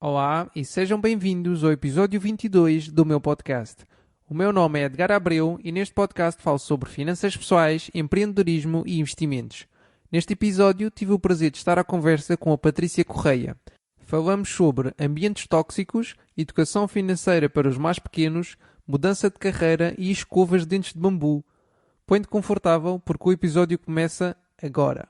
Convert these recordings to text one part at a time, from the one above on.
Olá e sejam bem-vindos ao episódio 22 do meu podcast. O meu nome é Edgar Abreu e neste podcast falo sobre finanças pessoais, empreendedorismo e investimentos. Neste episódio tive o prazer de estar à conversa com a Patrícia Correia. Falamos sobre ambientes tóxicos, educação financeira para os mais pequenos, mudança de carreira e escovas de dentes de bambu. Põe-te confortável porque o episódio começa agora.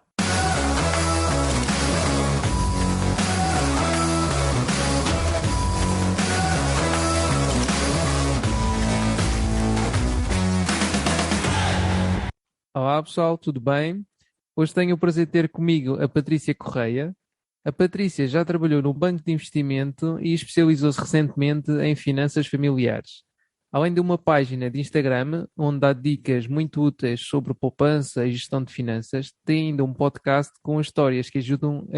Olá pessoal, tudo bem? Hoje tenho o prazer de ter comigo a Patrícia Correia. A Patrícia já trabalhou no banco de investimento e especializou-se recentemente em finanças familiares. Além de uma página de Instagram, onde dá dicas muito úteis sobre poupança e gestão de finanças, tem ainda um podcast com histórias que ajudam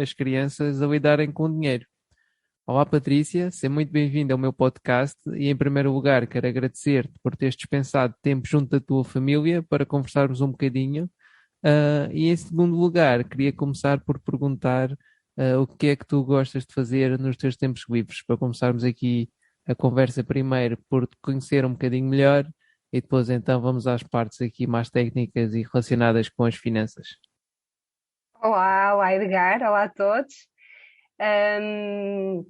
as crianças a lidarem com o dinheiro. Olá Patrícia, seja muito bem-vinda ao meu podcast e em primeiro lugar quero agradecer-te por teres dispensado tempo junto da tua família para conversarmos um bocadinho. E em segundo lugar, queria começar por perguntar o que é que tu gostas de fazer nos teus tempos livres, para começarmos aqui a conversa primeiro por te conhecer um bocadinho melhor e depois então vamos às partes aqui mais técnicas e relacionadas com as finanças. Olá Edgar, olá a todos. Ahm,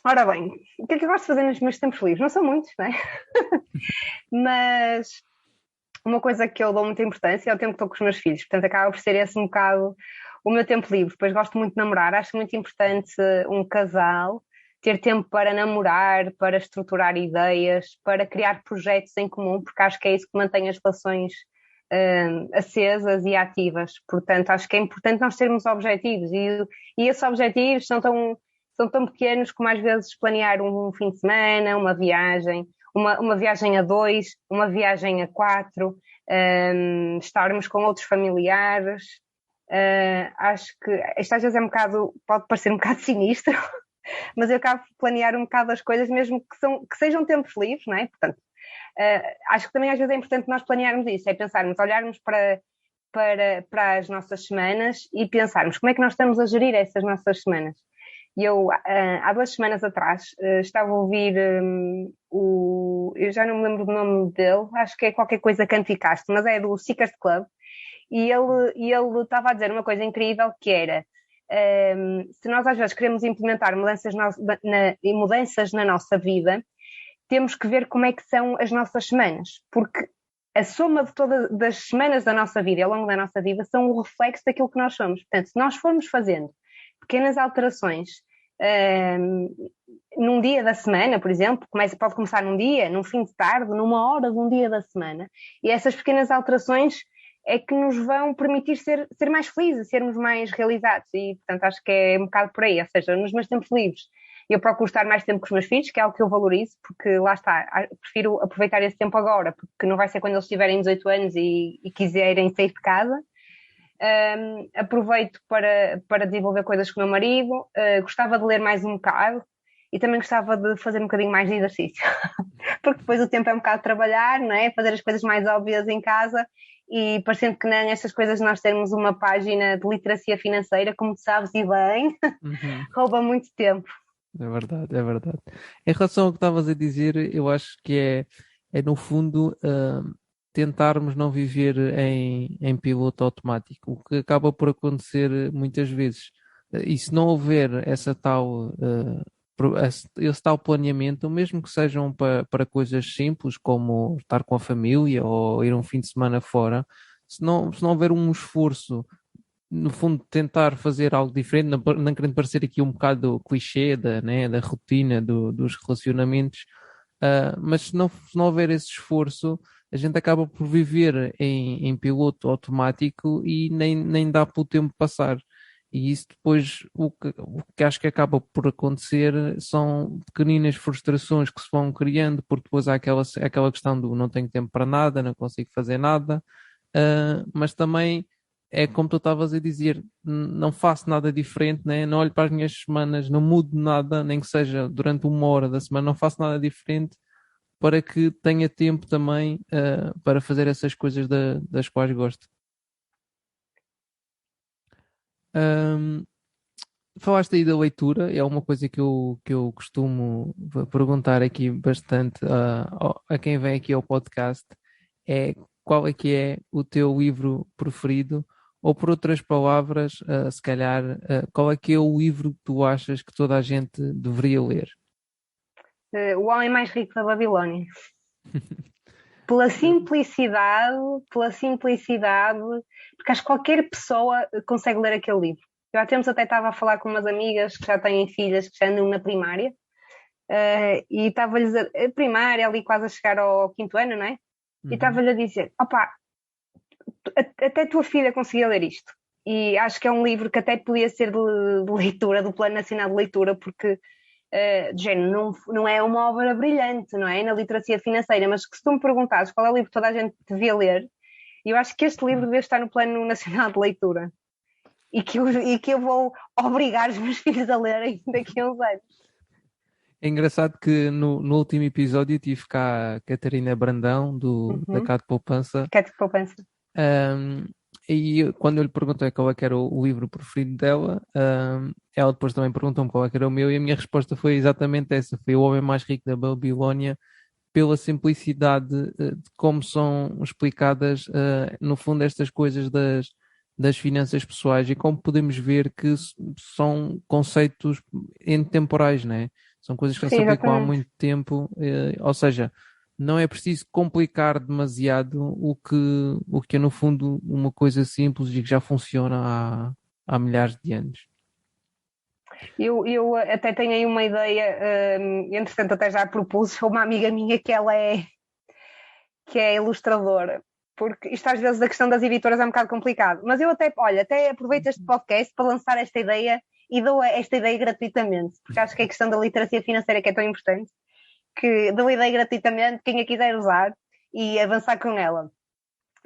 Ora bem, o que é que eu gosto de fazer nos meus tempos livres? Não são muitos, não é? Mas uma coisa que eu dou muita importância é o tempo que estou com os meus filhos, portanto acaba por ser esse um bocado o meu tempo livre. Depois gosto muito de namorar, acho muito importante um casal ter tempo para namorar, para estruturar ideias, para criar projetos em comum, porque acho que é isso que mantém as relações acesas e ativas. Portanto, acho que é importante nós termos objetivos e esses objetivos são tão pequenos como às vezes planear um fim de semana, uma viagem a dois, uma viagem a quatro, estarmos com outros familiares. Acho que isto às vezes pode parecer um bocado sinistro, mas eu acabo de planear um bocado as coisas, mesmo que sejam tempos livres, não é? Portanto, acho que também às vezes é importante nós planearmos isso, é pensarmos, olharmos para as nossas semanas e pensarmos como é que nós estamos a gerir essas nossas semanas. E eu, há 2 semanas atrás, estava a ouvir eu já não me lembro do nome dele, acho que é qualquer coisa Canticaste, mas é do Seekers Club, e ele estava a dizer uma coisa incrível que era, se nós às vezes queremos implementar mudanças na nossa vida, temos que ver como é que são as nossas semanas, porque a soma de todas as semanas da nossa vida e ao longo da nossa vida são o reflexo daquilo que nós somos. Portanto, se nós formos fazendo pequenas alterações num dia da semana, por exemplo, pode começar num dia, num fim de tarde, numa hora de um dia da semana, e essas pequenas alterações é que nos vão permitir ser mais felizes, sermos mais realizados, e portanto acho que é um bocado por aí, ou seja, nos meus tempos livres eu procuro estar mais tempo com os meus filhos, que é algo que eu valorizo, porque lá está, prefiro aproveitar esse tempo agora, porque não vai ser quando eles tiverem 18 anos e quiserem sair de casa. Aproveito para desenvolver coisas com o meu marido, gostava de ler mais um bocado e também gostava de fazer um bocadinho mais de exercício, porque depois o tempo é um bocado de trabalhar, não é? Fazer as coisas mais óbvias em casa e parecendo que não, estas coisas nós termos uma página de literacia financeira, como tu sabes e bem, Uhum. rouba muito tempo. É verdade, é verdade. Em relação ao que estavas a dizer, eu acho que é no fundo, tentarmos não viver em piloto automático, o que acaba por acontecer muitas vezes. E se não houver esse tal planeamento, mesmo que sejam para coisas simples, como estar com a família ou ir um fim de semana fora, se não houver um esforço no fundo, tentar fazer algo diferente, não querendo parecer aqui um bocado clichê da rotina dos relacionamentos, mas se não houver esse esforço, a gente acaba por viver em piloto automático e nem dá para o tempo passar. E isso depois, o que acho que acaba por acontecer são pequeninas frustrações que se vão criando, porque depois há aquela questão do não tenho tempo para nada, não consigo fazer nada, mas também é como tu estavas a dizer, não faço nada diferente, né? Não olho para as minhas semanas, não mudo nada, nem que seja durante uma hora da semana, não faço nada diferente para que tenha tempo também para fazer essas coisas das quais gosto. Ahm, falaste aí da leitura, é uma coisa que eu costumo perguntar aqui bastante a quem vem aqui ao podcast, é qual é que é o teu livro preferido, ou por outras palavras, se calhar, qual é que é o livro que tu achas que toda a gente deveria ler? O Homem Mais Rico da Babilónia. Pela simplicidade, porque acho que qualquer pessoa consegue ler aquele livro. Eu há tempos até estava a falar com umas amigas que já têm filhas que já andam na primária, e estava-lhes a primária ali quase a chegar ao quinto ano, não é? E Uhum. estava-lhe a dizer, opá, até tua filha conseguia ler isto. E acho que é um livro que até podia ser de leitura, do Plano Nacional de Leitura, porque de género, não é uma obra brilhante, não é? Na literacia financeira, mas que se tu me perguntares qual é o livro que toda a gente devia ler, eu acho que este livro devia estar no Plano Nacional de Leitura e que eu vou obrigar os meus filhos a lerem daqui a uns anos. É engraçado que no último episódio tive cá a Catarina Brandão, da Uhum. Cá de Poupança. Que é tipo que eu penso. Um, e quando eu lhe perguntei qual é que era o livro preferido dela, ela depois também perguntou-me qual é que era o meu, e a minha resposta foi exatamente essa: foi O Homem Mais Rico da Babilónia, pela simplicidade de como são explicadas, no fundo, estas coisas das finanças pessoais, e como podemos ver que são conceitos intemporais, né? São coisas que já se Sim, aplicam há exatamente. muito tempo, ou seja, não é preciso complicar demasiado o que é, no fundo, uma coisa simples e que já funciona há milhares de anos. Eu até tenho aí uma ideia, entretanto até já propus a uma amiga minha que é ilustradora, porque isto às vezes a questão das editoras é um bocado complicado, mas eu até, olha, até aproveito este podcast para lançar esta ideia e dou esta ideia gratuitamente, porque acho que é a questão da literacia financeira que é tão importante, que dou a ideia gratuitamente, quem a quiser usar e avançar com ela.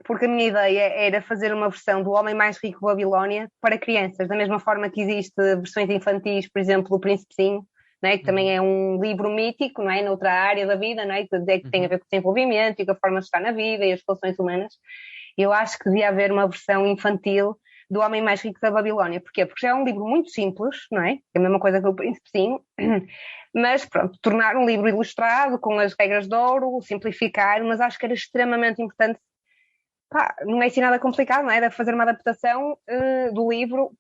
Porque a minha ideia era fazer uma versão do Homem Mais Rico Babilónia para crianças, da mesma forma que existe versões infantis, por exemplo, do Príncipezinho, né, que também Uhum, é um livro mítico, não é, noutra área da vida, não é, que tem a uhum. ver com o desenvolvimento e com a forma de estar na vida e as relações humanas. Eu acho que devia haver uma versão infantil do Homem Mais Rico da Babilónia. Porquê? Porque já é um livro muito simples, não é? É a mesma coisa que o Príncipezinho, mas pronto, tornar um livro ilustrado com as regras de ouro, simplificar, mas acho que era extremamente importante. Pá, não é assim nada complicado, não é? Era fazer uma adaptação do livro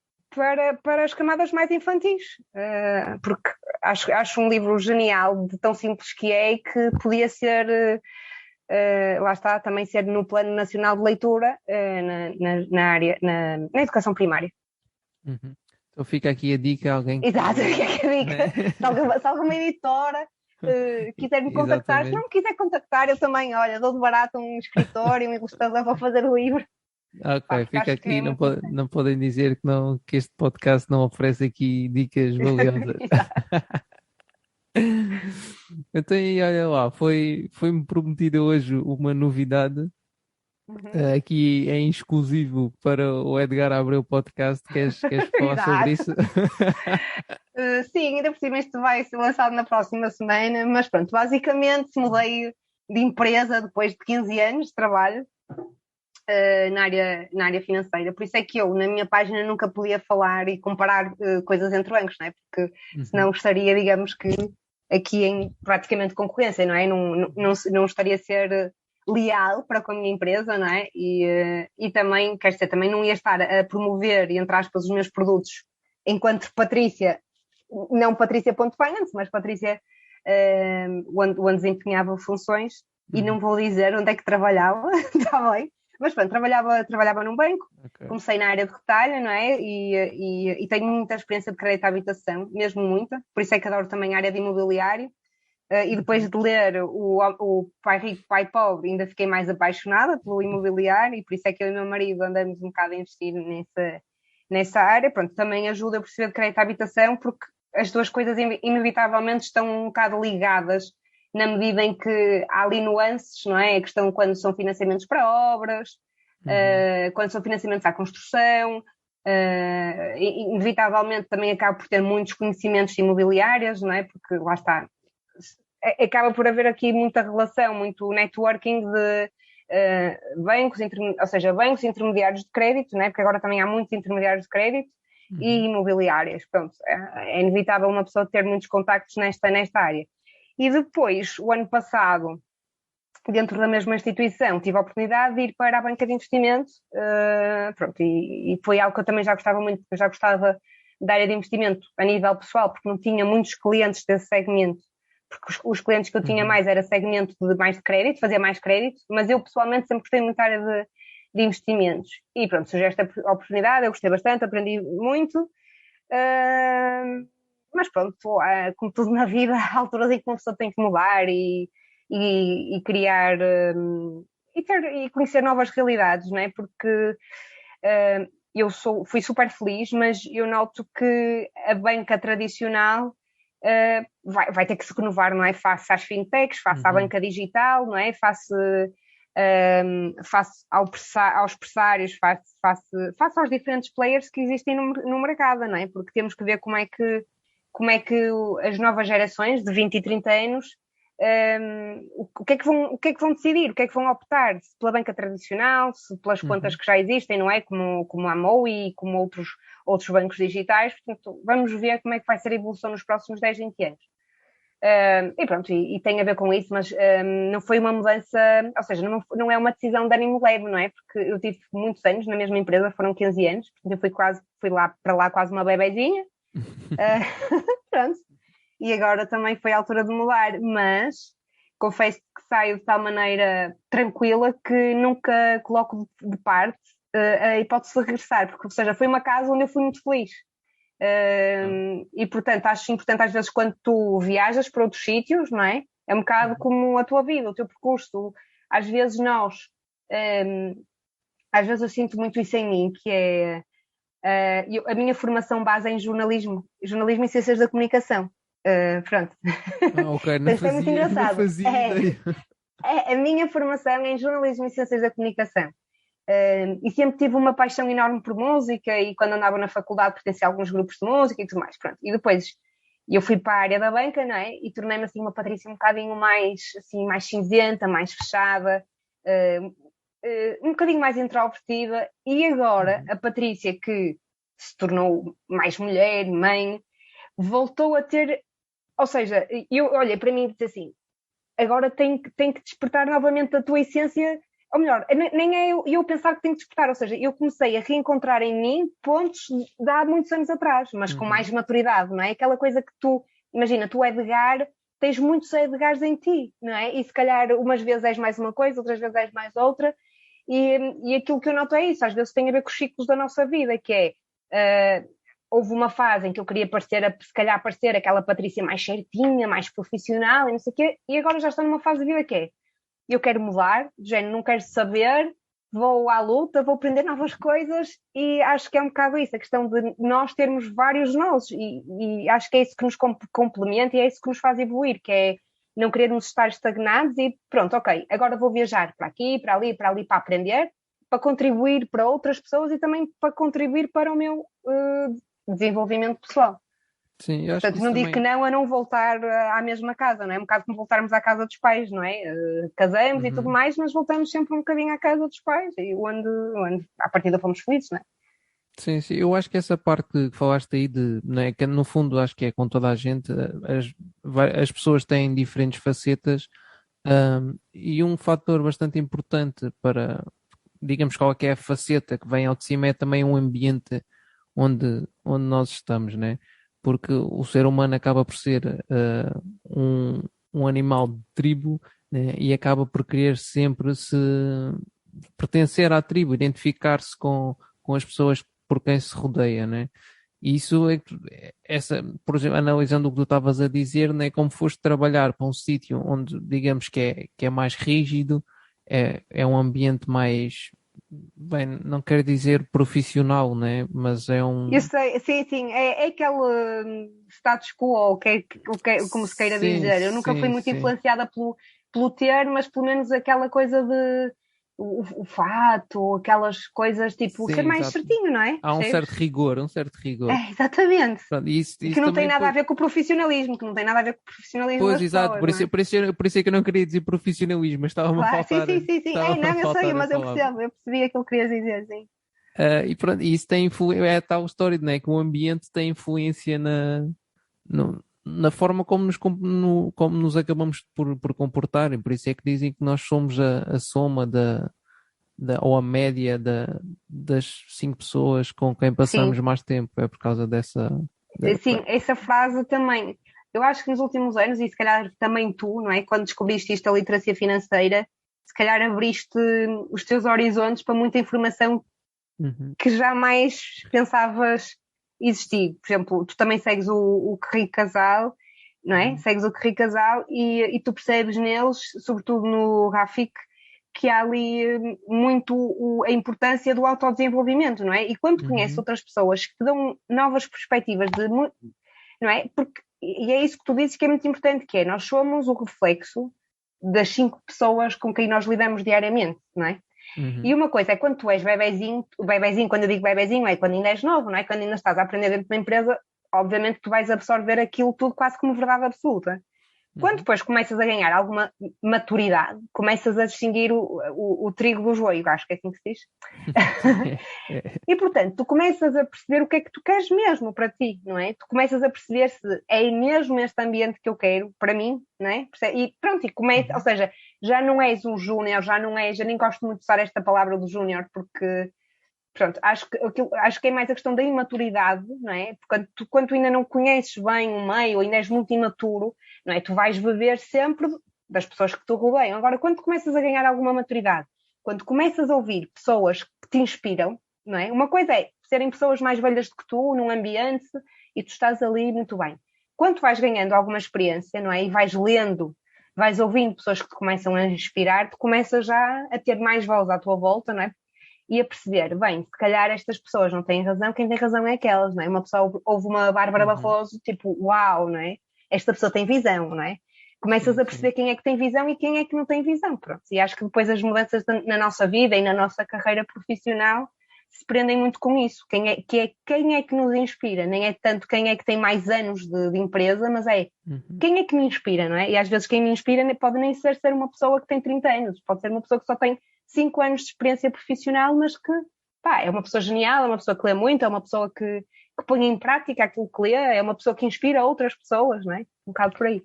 para as camadas mais infantis, porque acho um livro genial, de tão simples que é, e que podia ser, lá está, também ser no Plano Nacional de Leitura, na área, na educação primária. Uhum. Então fica aqui a dica, alguém Exato, que, que é que eu digo, né? se alguma editora quiser me contactar, se não Exatamente. me quiser contactar, eu também, olha, dou de barato um escritor e um ilustrador para fazer o livro. Pá, Ok, porque fica acho que é aqui. Não, muito importante. não podem dizer que este podcast não oferece aqui dicas valiosas. Exato. Então, e olha lá, foi-me prometida hoje uma novidade, Uhum. aqui em exclusivo para o Edgar Abreu Podcast. Queres falar sobre Exato. isso? Sim, ainda por cima isto vai ser lançado na próxima semana, mas pronto, basicamente mudei de empresa depois de 15 anos de trabalho na área financeira. Por isso é que eu, na minha página, nunca podia falar e comparar coisas entre bancos, não é? Porque senão Uhum, estaria, digamos que, aqui em praticamente concorrência, não é? Não estaria a ser leal para com a minha empresa, não é? E também, quer dizer, também não ia estar a promover, entre aspas, os meus produtos enquanto Patrícia, não Patrícia.finance, mas Patrícia onde desempenhava funções, e uhum. não vou dizer onde é que trabalhava, está bem? Mas pronto, trabalhava num banco, Ok. comecei na área de retalho, não é? E tenho muita experiência de crédito à habitação, mesmo muita, por isso é que adoro também a área de imobiliário. E depois Uhum. de ler o Pai Rico, Pai Pobre, ainda fiquei mais apaixonada pelo imobiliário, e por isso é que eu e o meu marido andamos um bocado a investir nessa área. Pronto, também ajuda a perceber de crédito à habitação, porque as duas coisas inevitavelmente estão um bocado ligadas, na medida em que há ali nuances, não é? A questão quando são financiamentos para obras, Uhum. quando são financiamentos à construção, inevitavelmente também acaba por ter muitos conhecimentos imobiliários, não é? Porque lá está, acaba por haver aqui muita relação, muito networking de bancos, ou seja, bancos intermediários de crédito, né? Porque agora também há muitos intermediários de crédito, e imobiliárias. Pronto, é inevitável uma pessoa ter muitos contactos nesta área. E depois, o ano passado, dentro da mesma instituição, tive a oportunidade de ir para a banca de investimento, pronto, e foi algo que eu também já gostava muito, porque eu já gostava da área de investimento a nível pessoal, porque não tinha muitos clientes desse segmento, porque os clientes que eu tinha mais era segmento de mais de crédito, fazia mais crédito, mas eu pessoalmente sempre gostei muito da área de investimentos. E pronto, surgiu esta oportunidade, eu gostei bastante, aprendi muito, mas pronto, como tudo na vida, há alturas em que uma pessoa tem que mudar e criar e conhecer novas realidades, não é? Porque eu fui super feliz, mas eu noto que a banca tradicional vai ter que se renovar, não é? Face às fintechs, face à banca digital, não é? Face aos pressários, face aos diferentes players que existem no mercado, não é? Porque temos que ver como é que as novas gerações de 20 e 30 anos o que é que vão decidir, o que é que vão optar, se pela banca tradicional, se pelas contas que já existem, não é? Como a Moe e como outros bancos digitais. Portanto, vamos ver como é que vai ser a evolução nos próximos 10, 20 anos. E pronto, e tem a ver com isso, mas não foi uma mudança, ou seja, não é uma decisão de ânimo leve, não é? Porque eu tive muitos anos na mesma empresa, foram 15 anos, portanto eu fui lá para lá quase uma bebezinha. Pronto. E agora também foi a altura de mudar, mas confesso que saio de tal maneira tranquila que nunca coloco de parte a hipótese de regressar, porque, ou seja, foi uma casa onde eu fui muito feliz. E, portanto, acho importante às vezes quando tu viajas para outros sítios, não é? É um bocado como a tua vida, o teu percurso. Às vezes às vezes eu sinto muito isso em mim, que é a minha formação base é em jornalismo e ciências da comunicação. Pronto. Ok, não Isso é muito engraçado. Não fazia ideia. A minha formação é em jornalismo e ciências da comunicação. E sempre tive uma paixão enorme por música e quando andava na faculdade pertencia a alguns grupos de música e tudo mais. Pronto. E depois eu fui para a área da banca, não é? E tornei-me assim uma Patrícia um bocadinho mais cinzenta, mais fechada, um bocadinho mais introvertida. E agora a Patrícia, que se tornou mais mulher, mãe, voltou a ter... Ou seja, eu olhei para mim e disse assim, agora tem que despertar novamente a tua essência, ou melhor, nem é eu pensar que tenho que despertar, ou seja, eu comecei a reencontrar em mim pontos de há muitos anos atrás, mas com mais maturidade, não é? Aquela coisa que imagina, tu Edgar, tens muitos Edgars em ti, não é? E se calhar umas vezes és mais uma coisa, outras vezes és mais outra, e aquilo que eu noto é isso, às vezes tem a ver com os ciclos da nossa vida, que é... houve uma fase em que eu queria se calhar parecer aquela Patrícia mais certinha, mais profissional e não sei o quê, e agora já estou numa fase de vida que é, eu quero mudar, de género, não quero saber, vou à luta, vou aprender novas coisas e acho que é um bocado isso, a questão de nós termos vários nós e acho que é isso que nos complementa e é isso que nos faz evoluir, que é não querermos estar estagnados e pronto, ok, agora vou viajar para aqui, para ali para aprender, para contribuir para outras pessoas e também para contribuir para o meu desenvolvimento pessoal. Sim, eu acho Portanto, não digo que não a não voltar à mesma casa, não é? Um bocado como voltarmos à casa dos pais, não é? Casamos e tudo mais, mas voltamos sempre um bocadinho à casa dos pais e onde à partida fomos felizes, não é? Sim, eu acho que essa parte que falaste aí né, que no fundo acho que é com toda a gente, as pessoas têm diferentes facetas, e um fator bastante importante para, digamos, qual é que é a faceta que vem ao de cima é também um ambiente onde nós estamos, né? Porque o ser humano acaba por ser um animal de tribo, né? E acaba por querer sempre se pertencer à tribo, identificar-se com as pessoas por quem se rodeia, né? E isso por exemplo, analisando o que tu estavas a dizer, né? Como foste trabalhar para um sítio onde, digamos que é mais rígido, é um ambiente mais, bem, não quero dizer profissional, né? Mas é um... Eu sei, sim, é aquele status quo, como se queira Sim, dizer. Eu nunca fui muito sim. influenciada pelo ter, mas pelo menos aquela coisa de o fato, aquelas coisas tipo ser Sim, mais exato. certinho, não é? Há um certo Percebes? rigor, Exatamente. Pronto, E isso que não tem também nada a depois... ver com o profissionalismo, que não tem nada a ver com o profissionalismo Pois, das exato, pessoas, não é? por isso é que eu não queria dizer profissionalismo, mas Claro, sim. estava-me a Não, eu sei, faltar a mas eu palavra. percebi aquilo que querias dizer, sim. E pronto, e isso tem influência, é a tal história, né? Que o ambiente tem influência na forma como como nos acabamos por comportar, e por isso é que dizem que nós somos a soma ou a média das 5 pessoas com quem passamos Sim, mais tempo, é por causa dessa. sim, essa frase também. Eu acho que nos últimos anos, e se calhar também tu, não é? Quando descobriste isto da literacia financeira, se calhar abriste os teus horizontes para muita informação Uhum, que jamais pensavas existir. Por exemplo, tu também segues o Que Rico Casal, não é? uhum, Segues o Que Rico Casal e tu percebes neles, sobretudo no Rafik, que há ali muito a importância do autodesenvolvimento, não é? E quando conheces uhum, outras pessoas que te dão novas perspectivas não é? Porque, e é isso que tu dizes que é muito importante, que é nós somos o reflexo das 5 pessoas com quem nós lidamos diariamente, não é? E uhum. uma coisa é quando tu és bebezinho, o bebezinho, quando eu digo bebezinho, é quando ainda és novo, não é? Quando ainda estás a aprender dentro da empresa, obviamente tu vais absorver aquilo tudo quase como verdade absoluta. Quando Uhum. depois começas a ganhar alguma maturidade, começas a distinguir o trigo do joio, acho que é assim que se diz. É. E, portanto, tu começas a perceber o que é que tu queres mesmo para ti, não é? Tu começas a perceber se é mesmo este ambiente que eu quero para mim, não é? E pronto, e começa, ou Uhum. seja, já não és um júnior, já não és, eu nem gosto muito de usar esta palavra do júnior, porque, pronto, acho que é mais a questão da imaturidade, não é? Porque quando tu ainda não conheces bem o meio, ainda és muito imaturo, não é? Tu vais beber sempre das pessoas que te rodeiam. Agora, quando começas a ganhar alguma maturidade, quando começas a ouvir pessoas que te inspiram, não é? Uma coisa é serem pessoas mais velhas do que tu, num ambiente, e tu estás ali muito bem. Quando tu vais ganhando alguma experiência, não é? E vais lendo, vais ouvindo pessoas que te começam a inspirar, tu começas já a ter mais voz à tua volta, não é? E a perceber, bem, se calhar estas pessoas não têm razão, quem tem razão é aquelas, não é? Uma pessoa ouve uma Bárbara Uhum. Barroso, tipo, uau, não é? Esta pessoa tem visão, não é? Começas Sim, a sim. perceber quem é que tem visão e quem é que não tem visão, pronto. E acho que depois as mudanças na nossa vida e na nossa carreira profissional se prendem muito com isso. Quem é que nos inspira? Nem é tanto quem é que tem mais anos de empresa, mas é Uhum. quem é que me inspira, não é? E às vezes quem me inspira pode nem ser uma pessoa que tem 30 anos, pode ser uma pessoa que só tem 5 anos de experiência profissional, mas que pá, é uma pessoa genial, é uma pessoa que lê muito, é uma pessoa que põe em prática aquilo que lê, é uma pessoa que inspira outras pessoas, não é? Um bocado por aí.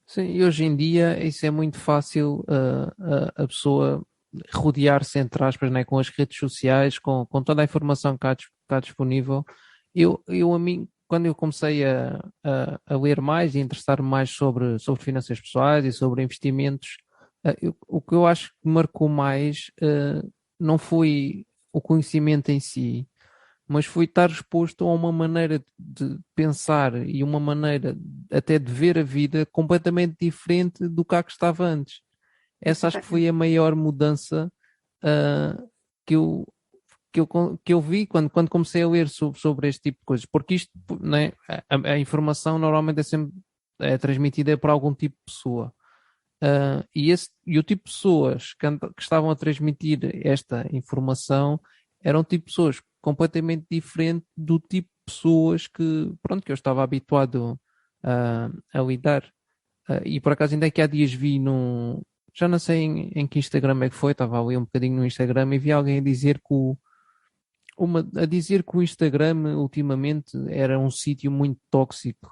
Sim, e hoje em dia isso é muito fácil, a pessoa rodear-se, entre aspas, né, com as redes sociais, com toda a informação que está disponível. A mim, quando eu comecei a ler mais e interessar-me mais sobre finanças pessoais e sobre investimentos, o que eu acho que marcou mais, não foi o conhecimento em si, mas foi estar exposto a uma maneira de pensar e uma maneira até de ver a vida completamente diferente do que a que estava antes. Essa acho que foi a maior mudança, ah, que eu, que eu vi quando comecei a ler sobre este tipo de coisas, porque isto, né, a informação normalmente é transmitida por algum tipo de pessoa. E o tipo de pessoas que estavam a transmitir esta informação eram tipo de pessoas completamente diferente do tipo de pessoas pronto, que eu estava habituado a lidar. E por acaso ainda é que há dias vi já não sei em que Instagram é que foi, estava ali um bocadinho no Instagram e vi alguém a dizer a dizer que o Instagram ultimamente era um sítio muito tóxico.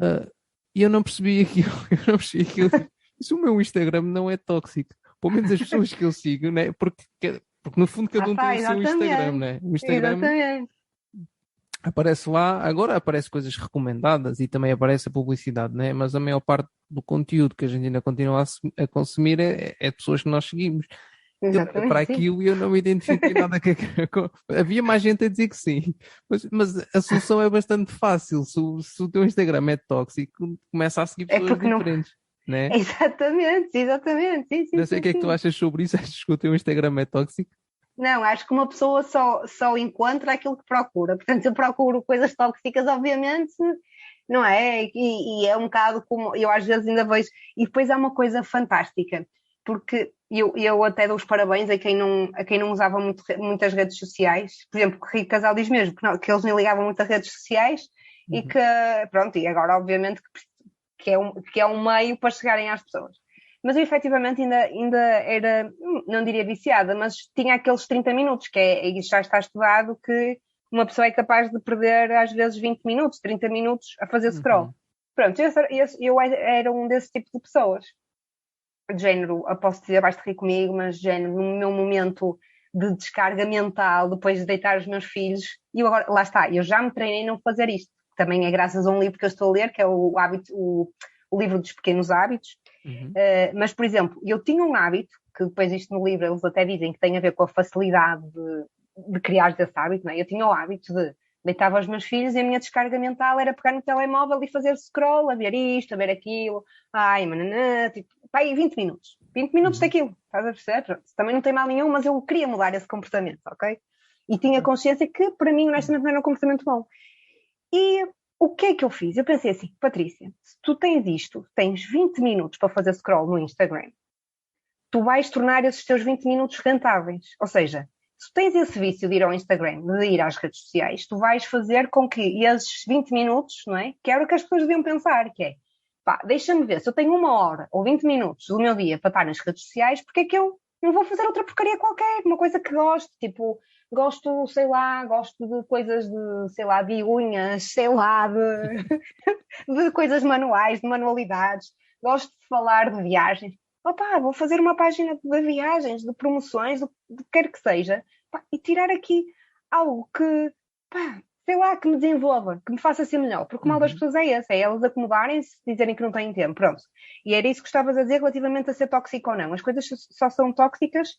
Ah, e eu não percebi aquilo, eu não percebi aquilo. Isso, o meu Instagram não é tóxico. Pelo menos as pessoas que eu sigo, né? Porque no fundo Lá cada um tem está, o seu Instagram, exatamente. né? O Instagram Exatamente. aparece lá, agora aparece coisas recomendadas e também aparece a publicidade, né? Mas a maior parte do conteúdo que a gente ainda continua a consumir é de pessoas que nós seguimos. Eu olho para Exatamente, sim. aquilo e eu não me identifiquei nada Havia mais gente a dizer que sim, mas a solução é bastante fácil. Se o teu Instagram é tóxico, começa a seguir É pessoas porque não. diferentes, né? Exatamente, exatamente. Sim, sim, Não sei o sim, que é que tu sim. achas sobre isso. Achas que o teu Instagram é tóxico? Não, acho que uma pessoa só encontra aquilo que procura. Portanto, se eu procuro coisas tóxicas, obviamente, não é? E é um bocado como eu às vezes ainda vejo. E depois há uma coisa fantástica, porque eu até dou os parabéns a quem não usava muitas redes sociais. Por exemplo, o Rico Casal diz mesmo que eles nem ligavam muito a redes sociais e Uhum. que, pronto, e agora obviamente que é um meio para chegarem às pessoas. mas eu efetivamente ainda era, não diria viciada, mas tinha aqueles 30 minutos, isso já está estudado, que uma pessoa é capaz de perder às vezes 20 minutos, 30 minutos a fazer scroll. Pronto, eu era um desse tipo de pessoas. De género, posso dizer, vais-te rir comigo, mas de género, no meu momento de descarga mental, depois de deitar os meus filhos, e eu agora, lá está, eu já me treinei a não fazer isto. Também é graças a um livro que eu estou a ler, que é o livro dos pequenos hábitos. Mas, por exemplo, eu tinha um hábito, que depois isto no livro eles até dizem que tem a ver com a facilidade de criar esse hábito, não é? Eu tinha o hábito de deitava os meus filhos e a minha descarga mental era pegar no telemóvel e fazer scroll, a ver isto, a ver aquilo, tipo, aí 20 minutos. 20 minutos daquilo, estás a perceber? Pronto, também não tem mal nenhum, mas eu queria mudar esse comportamento, ok? E tinha consciência que, para mim, honestamente, não era um comportamento bom. E o que é que eu fiz? Eu pensei assim, Patrícia, se tu tens isto, tens 20 minutos para fazer scroll no Instagram, tu vais tornar esses teus 20 minutos rentáveis. Ou seja, se tens esse vício de ir ao Instagram, de ir às redes sociais, tu vais fazer com que esses 20 minutos, não é? Que era o que as pessoas deviam pensar, que é, pá, deixa-me ver, se eu tenho 1 hora ou 20 minutos do meu dia para estar nas redes sociais, porque é que eu não vou fazer outra porcaria qualquer, uma coisa que gosto, tipo, gosto, sei lá, gosto de coisas de, sei lá, de unhas, sei lá, de coisas manuais, de manualidades, gosto de falar de viagens. Opá, vou fazer uma página de viagens, de promoções, do que quer que seja, pá, e tirar aqui algo que, pá, sei lá, que me desenvolva, que me faça ser melhor. Porque o mal das pessoas é esse, é elas acomodarem-se, dizerem que não têm tempo, pronto. E era isso que estavas a dizer relativamente a ser tóxico ou não. As coisas só são tóxicas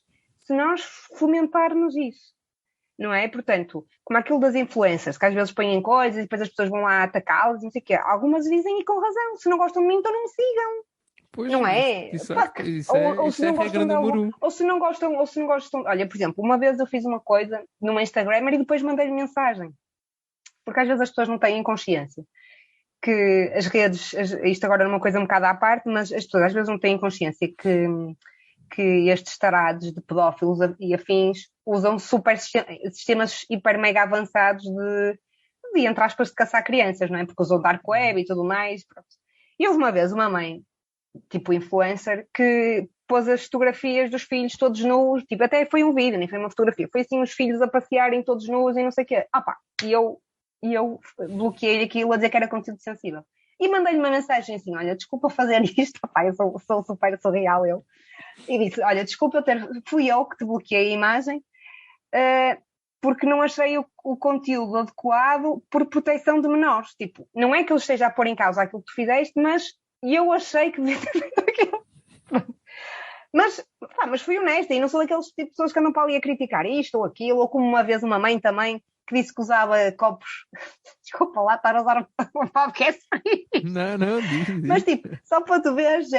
se nós fomentarmos isso. Não é? Portanto, como aquilo das influencers, que às vezes põem coisas e depois as pessoas vão lá atacá-las, não sei o quê. Algumas dizem e com razão, se não gostam de mim, então não me sigam. Pois, Não é? isso Ou se é a não regra gostam de número algo, 1. ou se não gostam. Olha, por exemplo, uma vez eu fiz uma coisa numa Instagram e depois mandei-lhe mensagem. Porque às vezes as pessoas não têm consciência. Que as redes, isto agora é uma coisa um bocado à parte, mas as pessoas às vezes não têm consciência que estes tarados de pedófilos e afins usam sistemas hiper mega avançados de entre aspas, de caçar crianças, não é? Porque usam dark web e tudo mais. Pronto. E houve uma vez uma mãe, tipo influencer, que pôs as fotografias dos filhos todos nus, tipo, até foi um vídeo, nem foi uma fotografia, foi assim os filhos a passearem todos nus e não sei o quê. Ah pá, e eu bloqueei aquilo a dizer que era conteúdo sensível. E mandei-lhe uma mensagem assim, olha, desculpa fazer isto, pá, eu sou super surreal, eu. E disse, olha, desculpa, fui eu que te bloqueei a imagem, porque não achei o conteúdo adequado por proteção de menores. Tipo, não é que ele esteja a pôr em causa aquilo que tu fizeste, mas eu achei que devia ter feito aquilo. Mas fui honesta e não sou daqueles tipo de pessoas que andam para ali a criticar isto ou aquilo, ou como uma vez uma mãe também que disse que usava copos. Desculpa lá estar a usar um podcast. Não, diz. Mas tipo, só para tu veres,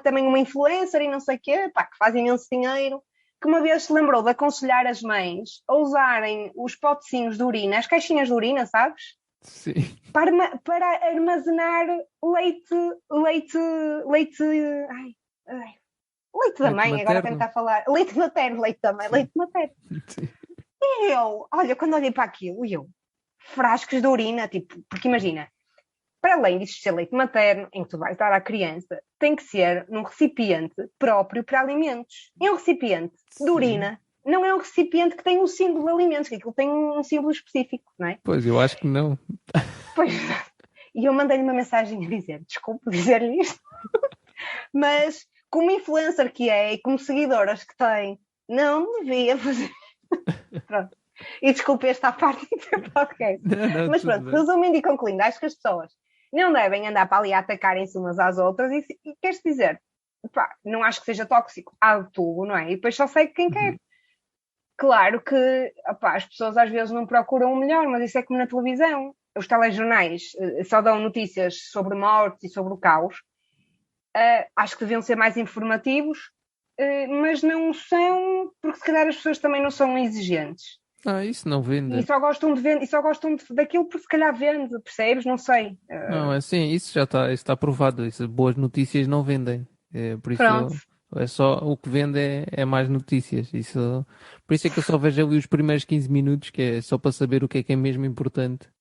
também uma influencer e não sei o quê, pá, que faz imenso dinheiro, que uma vez se lembrou de aconselhar as mães a usarem os potezinhos de urina, as caixinhas de urina, sabes? Sim. Para armazenar leite da mãe, materno. agora tentar falar. Leite materno, leite da mãe, leite materno. Sim. E olha, quando olhei para aquilo, frascos de urina, tipo, porque imagina, para além disso ser leite materno, em que tu vais dar à criança, tem que ser num recipiente próprio para alimentos. É um recipiente de urina, não é um recipiente que tem um símbolo de alimentos, que aquilo tem um símbolo específico, não é? Pois, eu acho que não. Pois, e eu mandei-lhe uma mensagem a dizer, desculpe dizer-lhe isto, mas como influencer que é e como seguidoras que tem, não devia fazer. Pronto. E desculpe esta parte do podcast. Não, mas pronto, resumindo e concluindo, acho que as pessoas não devem andar para ali a atacarem-se umas às outras e queres dizer, pá, não acho que seja tóxico, há de tudo, não é? E depois só segue quem quer. Claro que as pessoas às vezes não procuram o melhor, mas isso é como na televisão. Os telejornais só dão notícias sobre mortes e sobre o caos. Acho que deviam ser mais informativos, mas não são, porque se calhar as pessoas também não são exigentes. Isso não vende. E só gostam de vender, e só gostam daquilo porque se calhar vende, percebes? Não sei. Não, é assim, isso já está provado. Isso, boas notícias não vendem. Por isso Pronto. é só o que vende é mais notícias. Por isso é que eu só vejo ali os primeiros 15 minutos, que é só para saber o que é mesmo importante.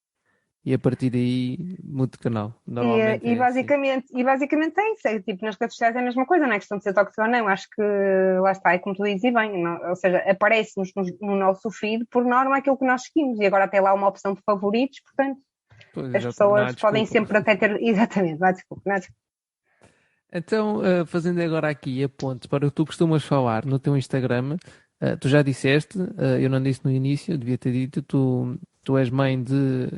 e a partir daí mudo de canal. E, Normalmente e, é assim. basicamente, e basicamente é isso, tipo, nas redes sociais é a mesma coisa, não é questão de ser tóxico ou não, acho que lá está, é como tu dizes e bem, ou seja, aparece-nos no nosso feed, por norma, aquilo que nós seguimos, e agora tem lá uma opção de favoritos, portanto, Pois, as exatamente, não há pessoas podem desculpa. sempre até ter, exatamente, vai desculpa, não há desculpa. Então, fazendo agora aqui a ponte para o que tu costumas falar no teu Instagram, tu já disseste, eu não disse no início, devia ter dito, tu és mãe de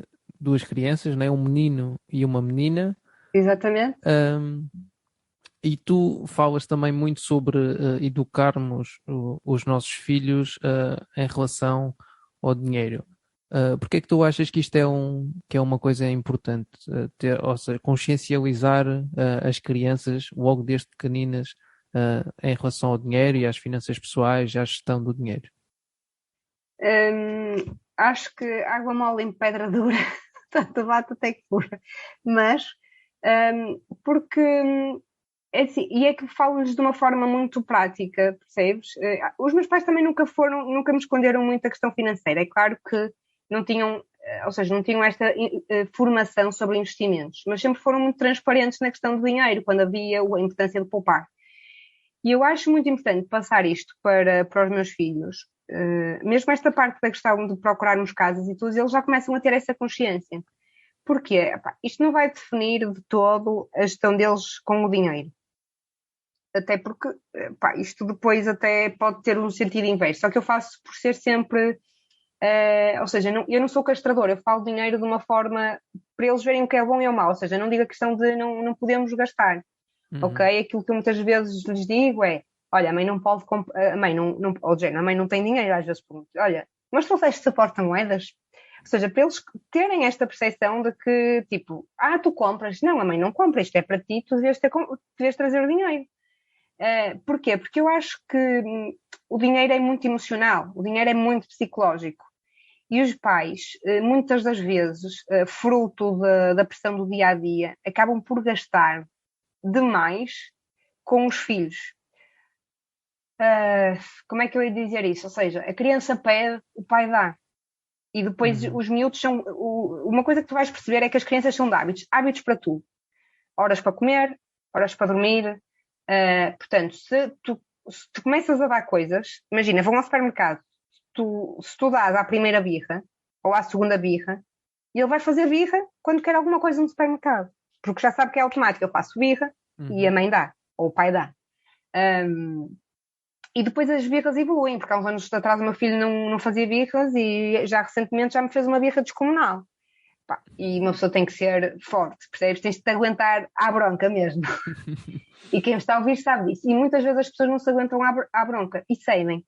duas crianças, né? Um menino e uma menina, Exatamente. ahm, e tu falas também muito sobre educarmos os nossos filhos, em relação ao dinheiro. Porque é que tu achas que isto que é uma coisa importante, ter, ou seja, consciencializar as crianças logo desde pequeninas em relação ao dinheiro e às finanças pessoais e à gestão do dinheiro? Acho que água mole em pedra dura, tanto bate até que fura, mas porque é assim, e é que falo-lhes de uma forma muito prática, percebes? Os meus pais também nunca me esconderam muito a questão financeira. É claro que não tinham, ou seja, não tinham esta formação sobre investimentos, mas sempre foram muito transparentes na questão do dinheiro, quando havia a importância de poupar. E eu acho muito importante passar isto para os meus filhos. Mesmo esta parte da questão de procurarmos casas e tudo, eles já começam a ter essa consciência. Porquê? Epá, isto não vai definir de todo a gestão deles com o dinheiro. Até porque, pá, isto depois até pode ter um sentido inverso. Só que eu faço por ser sempre, ou seja, eu não sou castradora, eu falo dinheiro de uma forma para eles verem o que é bom e o mau. Ou seja, não digo a questão de não podemos gastar, Uhum. ok? Aquilo que eu muitas vezes lhes digo é, olha, a mãe não pode, a mãe não, ou seja, a mãe não tem dinheiro, às vezes pergunto, olha, mas trouxeste suporta-moedas? Ou seja, para eles terem esta percepção de que, tipo, tu compras. Não, a mãe não compra, isto é para ti, tu deves trazer o dinheiro. Porquê? Porque eu acho que o dinheiro é muito emocional, o dinheiro é muito psicológico. E os pais, muitas das vezes, fruto da pressão do dia a dia, acabam por gastar demais com os filhos. Como é que eu ia dizer isso? Ou seja, a criança pede, o pai dá. E depois Uhum. os miúdos são. Uma coisa que tu vais perceber é que as crianças são de hábitos, hábitos para tudo. Horas para comer, horas para dormir. Portanto, se tu começas a dar coisas, imagina, vão ao supermercado, se tu dás à primeira birra ou à segunda birra, ele vai fazer birra quando quer alguma coisa no supermercado, porque já sabe que é automático, eu faço birra e a Uhum. mãe dá, ou o pai dá. Um, e depois as birras evoluem, porque há uns anos atrás o meu filho não fazia birras e já recentemente já me fez uma birra descomunal. Pá, e uma pessoa tem que ser forte, percebes? Tens de te aguentar à bronca mesmo. E quem me está a ouvir sabe disso. E muitas vezes as pessoas não se aguentam à bronca e cedem.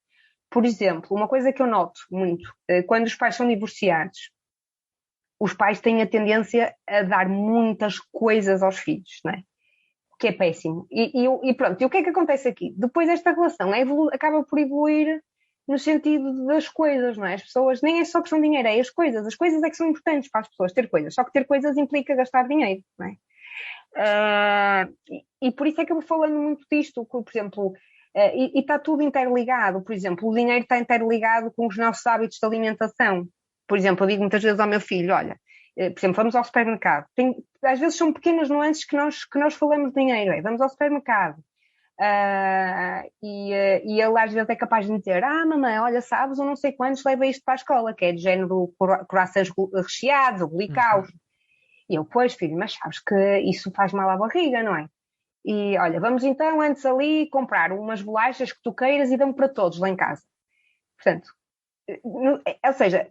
Por exemplo, uma coisa que eu noto muito, quando os pais são divorciados, os pais têm a tendência a dar muitas coisas aos filhos, não é? O que é péssimo. E pronto, e o que é que acontece aqui? Depois esta relação acaba por evoluir no sentido das coisas, não é? As pessoas, nem é só questão de dinheiro, é as coisas é que são importantes para as pessoas, ter coisas, só que ter coisas implica gastar dinheiro, não é? E por isso é que eu vou falando muito disto, por exemplo, e está tudo interligado. Por exemplo, o dinheiro está interligado com os nossos hábitos de alimentação. Por exemplo, eu digo muitas vezes ao meu filho: olha, por exemplo, vamos ao supermercado. Às vezes são pequenas nuances que nós falamos de dinheiro. Vamos ao supermercado. E ele às vezes é capaz de me dizer: mamãe, olha, sabes, eu não sei quantos leva isto para a escola, que é de género croissants recheados ou Uhum. bolicaus. E eu, pois, filho, mas sabes que isso faz mal à barriga, não é? E olha, vamos então antes ali comprar umas bolachas que tu queiras e dão para todos lá em casa. Portanto, ou seja,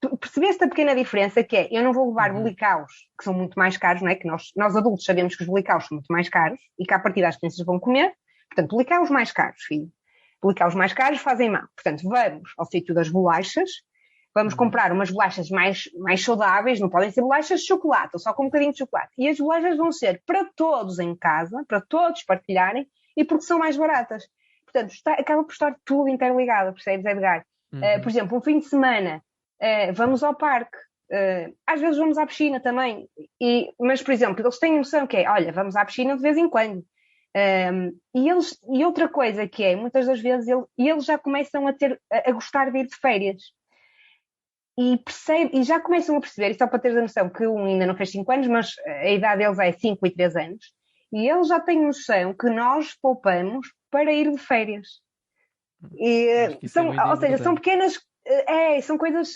tu percebeste a pequena diferença que é, eu não vou levar Uhum. bolicaus, que são muito mais caros, não é? Que nós adultos sabemos que os bolicaus são muito mais caros e que à partida as crianças vão comer. Portanto, bolicaus mais caros, filho. Bolicaus mais caros fazem mal. Portanto, vamos ao sítio das bolachas, vamos Uhum. comprar umas bolachas mais saudáveis, não podem ser bolachas de chocolate, ou só com um bocadinho de chocolate. E as bolachas vão ser para todos em casa, para todos partilharem, e porque são mais baratas. Portanto, acaba por estar tudo interligado, percebes, Edgar? Por Uhum. exemplo, um fim de semana, vamos ao parque, às vezes vamos à piscina também, mas, por exemplo, eles têm noção que é, olha, vamos à piscina de vez em quando. E outra coisa que é, muitas das vezes, eles já começam a gostar de ir de férias. e já começam a perceber, e só para teres a noção que um ainda não fez 5 anos, mas a idade deles é 5 e 3 anos, e eles já têm noção que nós poupamos para ir de férias. Acho que isso é muito Ou seja, são importante. pequenas, são coisas,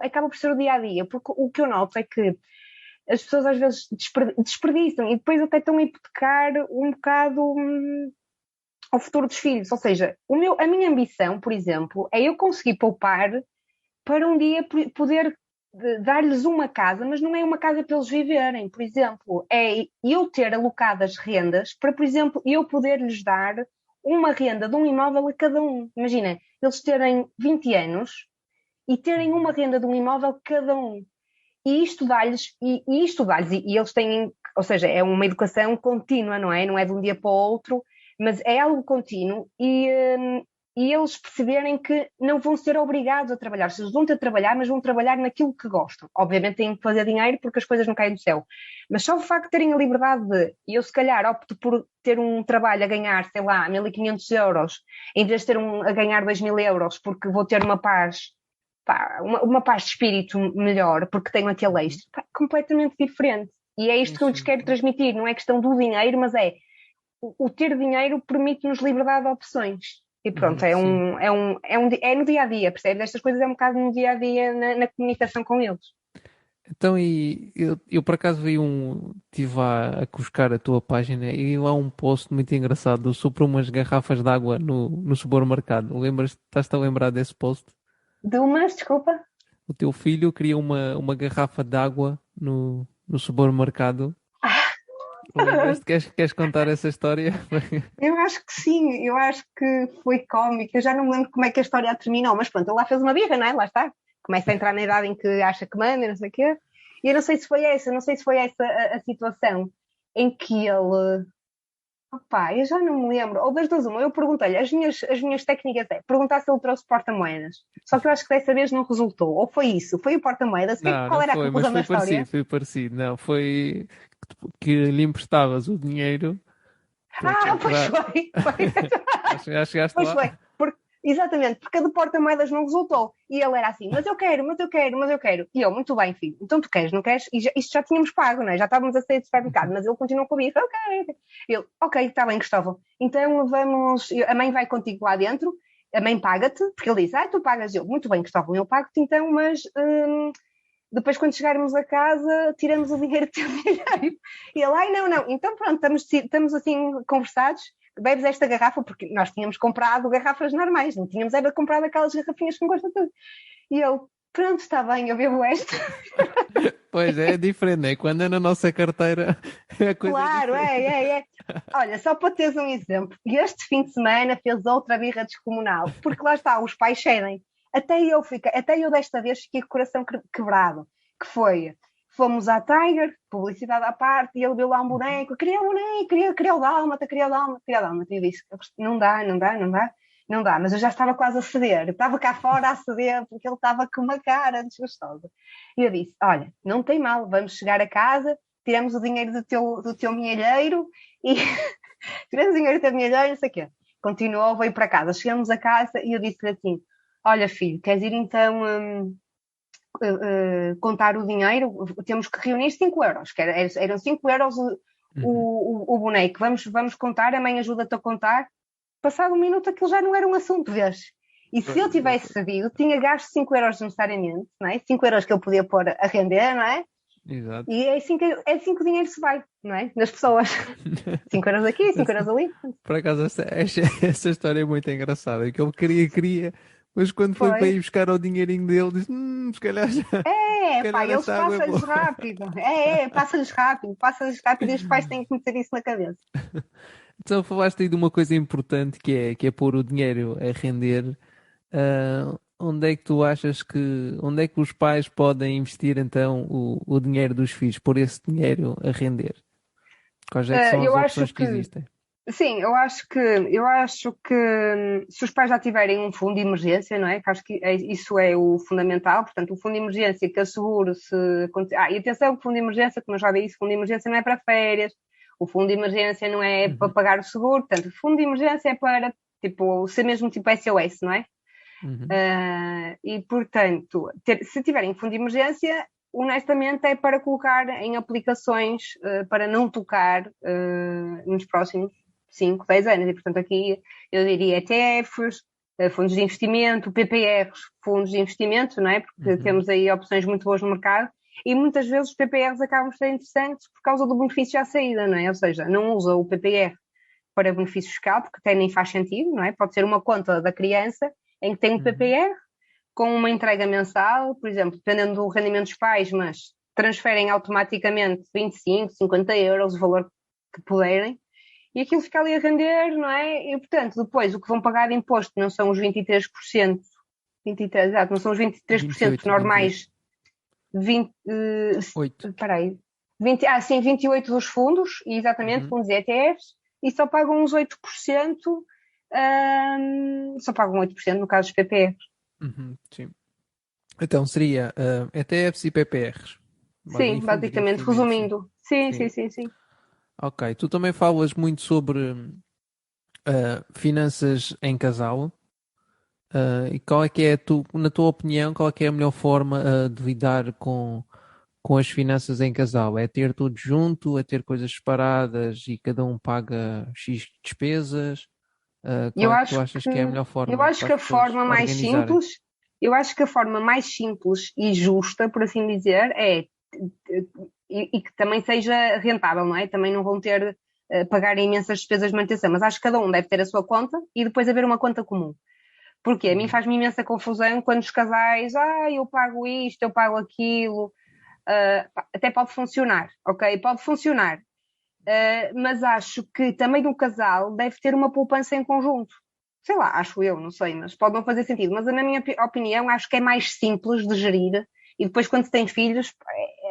acaba por ser o dia a dia, porque o que eu noto é que as pessoas às vezes desperdiçam e depois até estão a hipotecar um bocado o futuro dos filhos. Ou seja, a minha ambição, por exemplo, é eu conseguir poupar para um dia poder dar-lhes uma casa, mas não é uma casa para eles viverem, por exemplo, é eu ter alocadas rendas para, por exemplo, eu poder lhes dar uma renda de um imóvel a cada um. Imagina, eles terem 20 anos e terem uma renda de um imóvel cada um. E isto dá-lhes, e eles têm, ou seja, é uma educação contínua, não é? Não é de um dia para o outro, mas é algo contínuo e eles perceberem que não vão ser obrigados a trabalhar. Eles vão ter de trabalhar, mas vão trabalhar naquilo que gostam. Obviamente têm que fazer dinheiro porque as coisas não caem do céu. Mas só o facto de terem a liberdade de, e eu se calhar opto por ter um trabalho a ganhar, sei lá, 1.500 euros, em vez de ter a ganhar 2.000 euros, porque vou ter uma paz, uma paz de espírito melhor, porque tenho aquele extra, completamente diferente. E é isto que eu lhes quero transmitir. Não é questão do dinheiro, mas é o ter dinheiro permite-nos liberdade de opções. E pronto, é no dia a dia, percebes? Estas coisas é um bocado no dia a dia na comunicação com eles. Então, e eu por acaso estive a cuscar a tua página e lá um post muito engraçado sobre umas garrafas de água no supermercado. Estás-te a lembrar desse post? De umas, desculpa? O teu filho queria uma garrafa de água no supermercado. Lembras-te? Queres contar essa história? Eu acho que sim, eu acho que foi cómico. Eu já não me lembro como é que a história terminou, mas pronto, ele lá fez uma birra, não é? Lá está. Começa a entrar na idade em que acha que manda, não sei o quê. E eu não sei se foi essa a situação em que ele. Opá, eu já não me lembro. Ou das duas, uma, eu perguntei-lhe, as minhas técnicas é perguntar se ele trouxe porta-moedas. Só que eu acho que dessa vez não resultou. Ou foi isso? Foi o porta-moedas? Não, Qual não era a foi, mas conclusão da foi história? parecido, foi parecido. Não, foi que lhe emprestavas o dinheiro para Ah, pois comprar. foi, foi. Já chegaste Pois lá? foi, exatamente, porque a do porta-moedas não resultou. E ele era assim, mas eu quero, mas eu quero, mas eu quero. E eu, muito bem, filho, então tu queres, não queres? E isto já tínhamos pago, não é? Já estávamos a sair do supermercado, mas ele continuou com a birra, ok. Ele, ok, está bem, Cristóvão. Então vamos, a mãe vai contigo lá dentro, a mãe paga-te, porque ele diz, tu pagas. Eu, muito bem, Cristóvão, eu pago-te então, mas depois quando chegarmos a casa, tiramos o dinheiro do teu dinheiro. E ele, não, não. Então pronto, estamos assim conversados, bebes esta garrafa, porque nós tínhamos comprado garrafas normais, não tínhamos era comprado aquelas garrafinhas com gosto de tudo. E eu, pronto, está bem, eu bebo esta. Pois é diferente, né? Quando é na nossa carteira, a coisa é Claro, diferente. é. Olha, só para teres um exemplo, este fim de semana fez outra birra descomunal, porque lá está, os pais cedem. Até eu desta vez fiquei com o coração quebrado, que foi, fomos à Tiger, publicidade à parte, e ele viu lá um boneco, queria um boneco, queria o Dálmata, e eu disse, não dá, não dá, mas eu já estava quase a ceder, eu estava cá fora a ceder, porque ele estava com uma cara desgostosa. E eu disse, olha, não tem mal, vamos chegar a casa, tiramos o dinheiro do teu milheiro e tiramos o dinheiro do teu milheiro, não sei o quê. Continuou, veio para casa. Chegamos a casa e eu disse-lhe assim, olha filho, queres ir então contar o dinheiro? Temos que reunir 5 euros, que eram 5 euros Uhum. o boneco. Vamos contar, a mãe ajuda-te a contar. Passado um minuto aquilo já não era um assunto, vês? E se eu tivesse sabido, tinha gasto 5 euros necessariamente, não é? 5 euros que eu podia pôr a render, não é? Exato. E é assim que o dinheiro se vai, não é? Das pessoas. 5 euros aqui, 5 euros ali. Por acaso, essa história é muito engraçada. Que ele queria, mas quando foi para Foi. ir buscar o dinheirinho dele, disse: se calhar, se Pá, calhar eles esta água é boa. passa-lhes rápido. Passa-lhes rápido e os pais têm que meter isso na cabeça. Então, falaste aí de uma coisa importante que é pôr o dinheiro a render. Onde é que tu achas onde é que os pais podem investir então o dinheiro dos filhos, pôr esse dinheiro a render? Quais é que são as Eu acho opções que que, existem? sim, eu acho que se os pais já tiverem um fundo de emergência, não é? Que acho que isso é o fundamental. Portanto, o fundo de emergência que assegure se. E atenção, o fundo de emergência, como eu já disse, o fundo de emergência não é para férias, o fundo de emergência não é para Uhum. pagar o seguro. Portanto, o fundo de emergência é para, tipo, ser mesmo tipo SOS, não é? Uhum. E, portanto, se tiverem fundo de emergência, honestamente é para colocar em aplicações para não tocar nos próximos 5, 10 anos. E, portanto, aqui eu diria ETFs, fundos de investimento, PPRs, fundos de investimento, não é? Porque temos aí opções muito boas no mercado. E muitas vezes os PPRs acabam por ser interessantes por causa do benefício à saída, não é? Ou seja, não usa o PPR para benefício fiscal, porque até nem faz sentido, não é? Pode ser uma conta da criança em que tem um PPR com uma entrega mensal, por exemplo, dependendo do rendimento dos pais, mas transferem automaticamente 25, 50 euros, o valor que puderem, e aquilo fica ali a render, não é? E, portanto, depois o que vão pagar de imposto não são os 23%, 23, exato, não são os 23% 28, 28. normais, 20, 8. espera aí, 28 dos fundos, e exatamente, Uhum. fundos e ETFs, e só pagam uns 8%, só pagam 8% no caso dos PPRs. Uhum. Sim. Então seria ETFs e PPRs. E Sim, fundos de basicamente, investimento, sim. resumindo. Sim, sim, Sim. sim, sim. Ok. Tu também falas muito sobre finanças em casal. E qual é que é, na tua opinião, qual é que é a melhor forma de lidar com as finanças em casal? É ter tudo junto, é ter coisas separadas e cada um paga X despesas? Eu Qual é que tu acho achas que, que é a melhor eu forma acho para que as a pessoas forma mais organizarem? simples, eu acho que a forma mais simples e justa, por assim dizer, e que também seja rentável, não é? Também não vão ter, pagar imensas despesas de manutenção, mas acho que cada um deve ter a sua conta e depois haver uma conta comum. Porque a mim Uhum. faz-me imensa confusão quando os casais, eu pago isto, eu pago aquilo, até pode funcionar, ok? Pode funcionar, mas acho que também no casal deve ter uma poupança em conjunto. Sei lá, acho eu, não sei, mas pode não fazer sentido. Mas na minha opinião, acho que é mais simples de gerir e depois quando se tem filhos,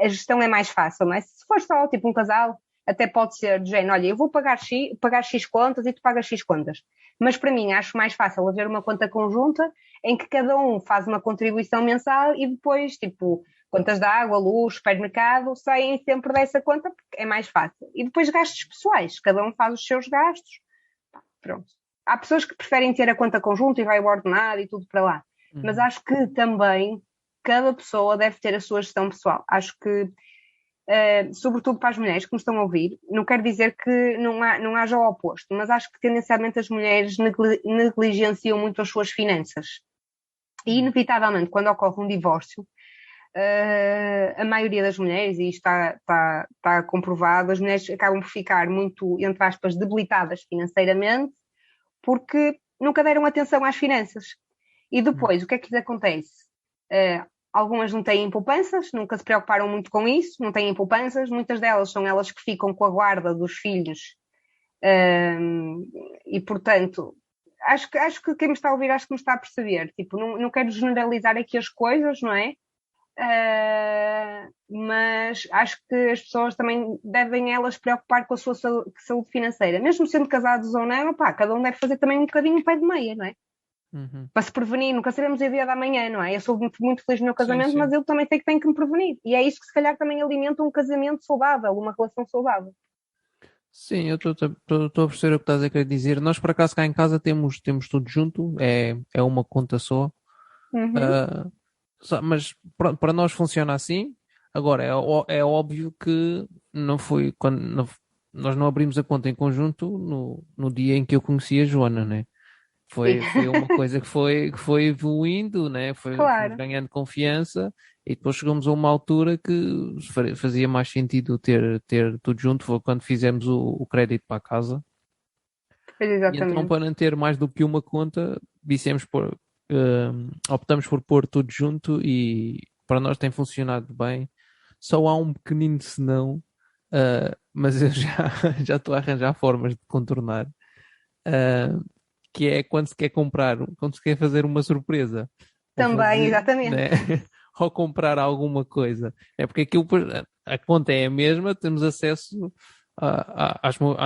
a gestão é mais fácil, não é? Se for só tipo um casal, até pode ser do género, olha, eu vou pagar X contas e tu pagas X contas. Mas para mim acho mais fácil haver uma conta conjunta em que cada um faz uma contribuição mensal e depois, tipo, contas de água, luz, supermercado, saem sempre dessa conta porque é mais fácil. E depois gastos pessoais, cada um faz os seus gastos. Pronto. Há pessoas que preferem ter a conta conjunta e vai o ordenado e tudo para lá. Mas Uhum. acho que também cada pessoa deve ter a sua gestão pessoal. Acho que, sobretudo para as mulheres que me estão a ouvir, não quero dizer que não haja o oposto, mas acho que tendencialmente as mulheres negligenciam muito as suas finanças. E, inevitavelmente, quando ocorre um divórcio, a maioria das mulheres, e isto está comprovado, as mulheres acabam por ficar muito, entre aspas, debilitadas financeiramente porque nunca deram atenção às finanças. E Uhum. depois, o que é que lhes acontece? Algumas não têm poupanças, nunca se preocuparam muito com isso, não têm poupanças, muitas delas são elas que ficam com a guarda dos filhos, e portanto, acho que quem me está a ouvir, acho que me está a perceber. Tipo, não quero generalizar aqui as coisas, não é? Mas acho que as pessoas também devem elas preocupar com a sua saúde financeira, mesmo sendo casados ou não, pá, cada um deve fazer também um bocadinho o pé de meia, não é? Uhum. Para se prevenir, nunca sabemos o dia da manhã, não é? Eu sou muito, muito feliz no meu Sim, casamento, mas sim. eu também sei que tenho que me prevenir. E é isso que se calhar também alimenta um casamento saudável, uma relação saudável. Sim, eu estou a perceber o que estás a querer dizer. Nós, por acaso, cá em casa temos tudo junto, é uma conta só. Uhum. Ah, mas pronto, para nós funciona assim. Agora, é óbvio que não foi quando nós não abrimos a conta em conjunto no dia em que eu conheci a Joana, né? Sim, Foi uma coisa que foi evoluindo, né? Fomos claro. ganhando confiança e depois chegamos a uma altura que fazia mais sentido ter tudo junto. Foi quando fizemos o crédito para a casa. Pois E então, exatamente. para não ter mais do que uma conta, dissemos optamos por pôr tudo junto e para nós tem funcionado bem. Só há um pequenino senão, mas eu já já estou a arranjar formas de contornar, ah, que é quando se quer comprar, quando se quer fazer uma surpresa ou Também, fazer, né, exatamente. ou comprar alguma coisa. É porque aquilo, a conta é a mesma, temos acesso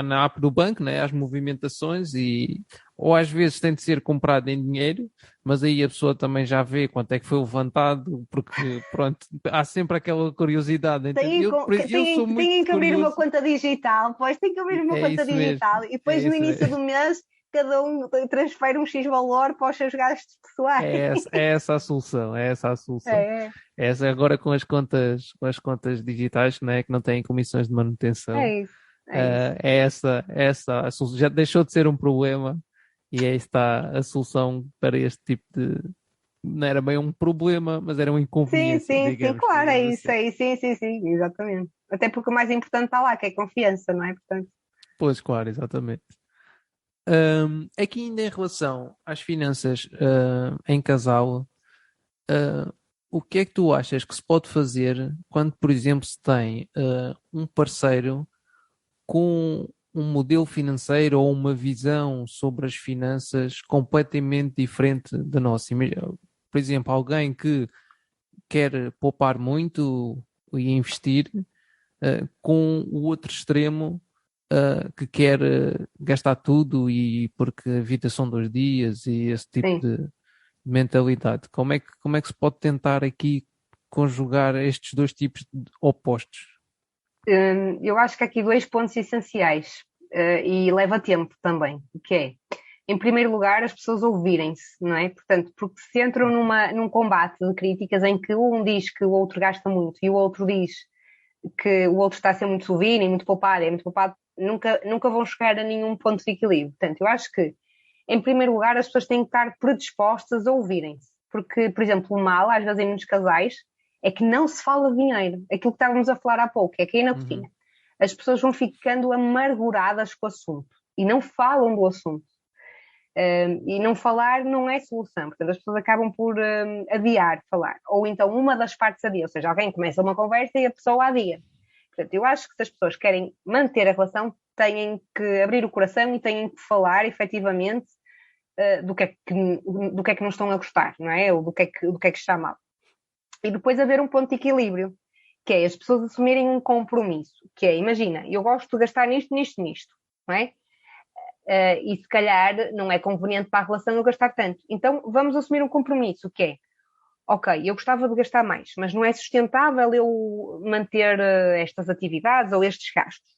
na app do banco, né, às movimentações e ou às vezes tem de ser comprado em dinheiro, mas aí a pessoa também já vê quanto é que foi levantado, porque pronto, há sempre aquela curiosidade. Então, eu sou muito Têm que abrir uma curioso, conta digital, pois têm que abrir uma é conta isso mesmo, digital e é depois no isso início mesmo. do mês cada um transfere um X valor para os seus gastos pessoais. É essa a solução, é essa a solução. É, Essa agora com as contas digitais, né, que não têm comissões de manutenção. é isso, é isso. É essa a solução. Já deixou de ser um problema e aí está a solução para este tipo de. Não era bem um problema, mas era uma Sim, inconveniência, sim, sim, claro, digamos assim. é isso, sim, sim, sim, exatamente. Até porque o mais importante está lá, que é confiança, não é? Portanto, Pois, claro, exatamente. Aqui ainda em relação às finanças, em casal, ah, o que é que tu achas que se pode fazer quando, por exemplo, se tem um parceiro com um modelo financeiro ou uma visão sobre as finanças completamente diferente da nossa? Por exemplo, alguém que quer poupar muito e investir, com o outro extremo, que quer gastar tudo e porque a vida são 2 dias e esse tipo sim. de mentalidade. Como é que se pode tentar aqui conjugar estes dois tipos de opostos? Eu acho que há aqui dois pontos essenciais, e leva tempo também, que é, em primeiro lugar, as pessoas ouvirem-se, não é? Portanto, porque se entram num combate de críticas em que um diz que o outro gasta muito e o outro diz que o outro está a ser muito sovino e muito poupado, nunca vão chegar a nenhum ponto de equilíbrio. Portanto, eu acho que, em primeiro lugar, as pessoas têm que estar predispostas a ouvirem-se. Porque, por exemplo, o mal, às vezes em muitos casais, é que não se fala de dinheiro. Aquilo que estávamos a falar há pouco, é que aí na Uhum, cozinha. As pessoas vão ficando amarguradas com o assunto e não falam do assunto. E não falar não é solução. Portanto, as pessoas acabam por adiar falar. Ou então uma das partes adia, ou seja, alguém começa uma conversa e a pessoa adia. Portanto, eu acho que se as pessoas querem manter a relação, têm que abrir o coração e têm que falar efetivamente do que é que não estão a gostar, não é? Ou do que é que está mal. E depois haver um ponto de equilíbrio, que é as pessoas assumirem um compromisso, que é, imagina, eu gosto de gastar nisto, nisto, nisto, não é? E se calhar não é conveniente para a relação eu gastar tanto. Então vamos assumir um compromisso, que é, ok, eu gostava de gastar mais, mas não é sustentável eu manter estas atividades ou estes gastos.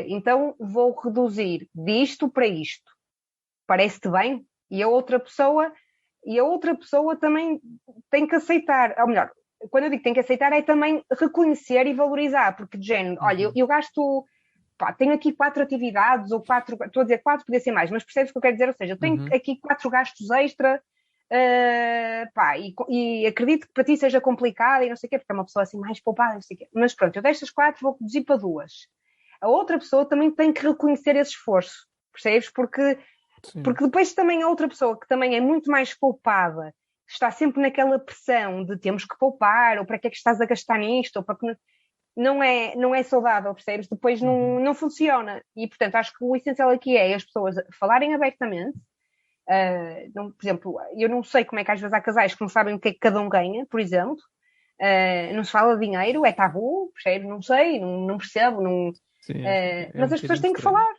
Então vou reduzir disto para isto. Parece-te bem? E a outra pessoa também tem que aceitar, ou melhor, quando eu digo tem que aceitar é também reconhecer e valorizar, porque de género, olha, eu, uhum, eu gasto, pá, tenho aqui 4 atividades, ou 4, estou a dizer 4, podia ser mais, mas percebes o que eu quero dizer? Ou seja, eu tenho uhum. aqui 4 gastos extra, pá, e acredito que para ti seja complicado e não sei o quê, porque é uma pessoa assim mais poupada, não sei o quê. Mas pronto, eu destas 4 vou reduzir para 2. A outra pessoa também tem que reconhecer esse esforço, percebes? Sim. Porque depois também a outra pessoa que também é muito mais poupada, está sempre naquela pressão de temos que poupar, ou para que é que estás a gastar nisto, ou para que não é saudável, percebes? Depois Uhum. não funciona. E, portanto, acho que o essencial aqui é as pessoas falarem abertamente. Por exemplo, eu não sei como é que às vezes há casais que não sabem o que é que cada um ganha, por exemplo. Não se fala de dinheiro, é tabu, percebes? Não sei, não percebo. Sim, é um Mas as pessoas bocadinho têm que estranho. falar.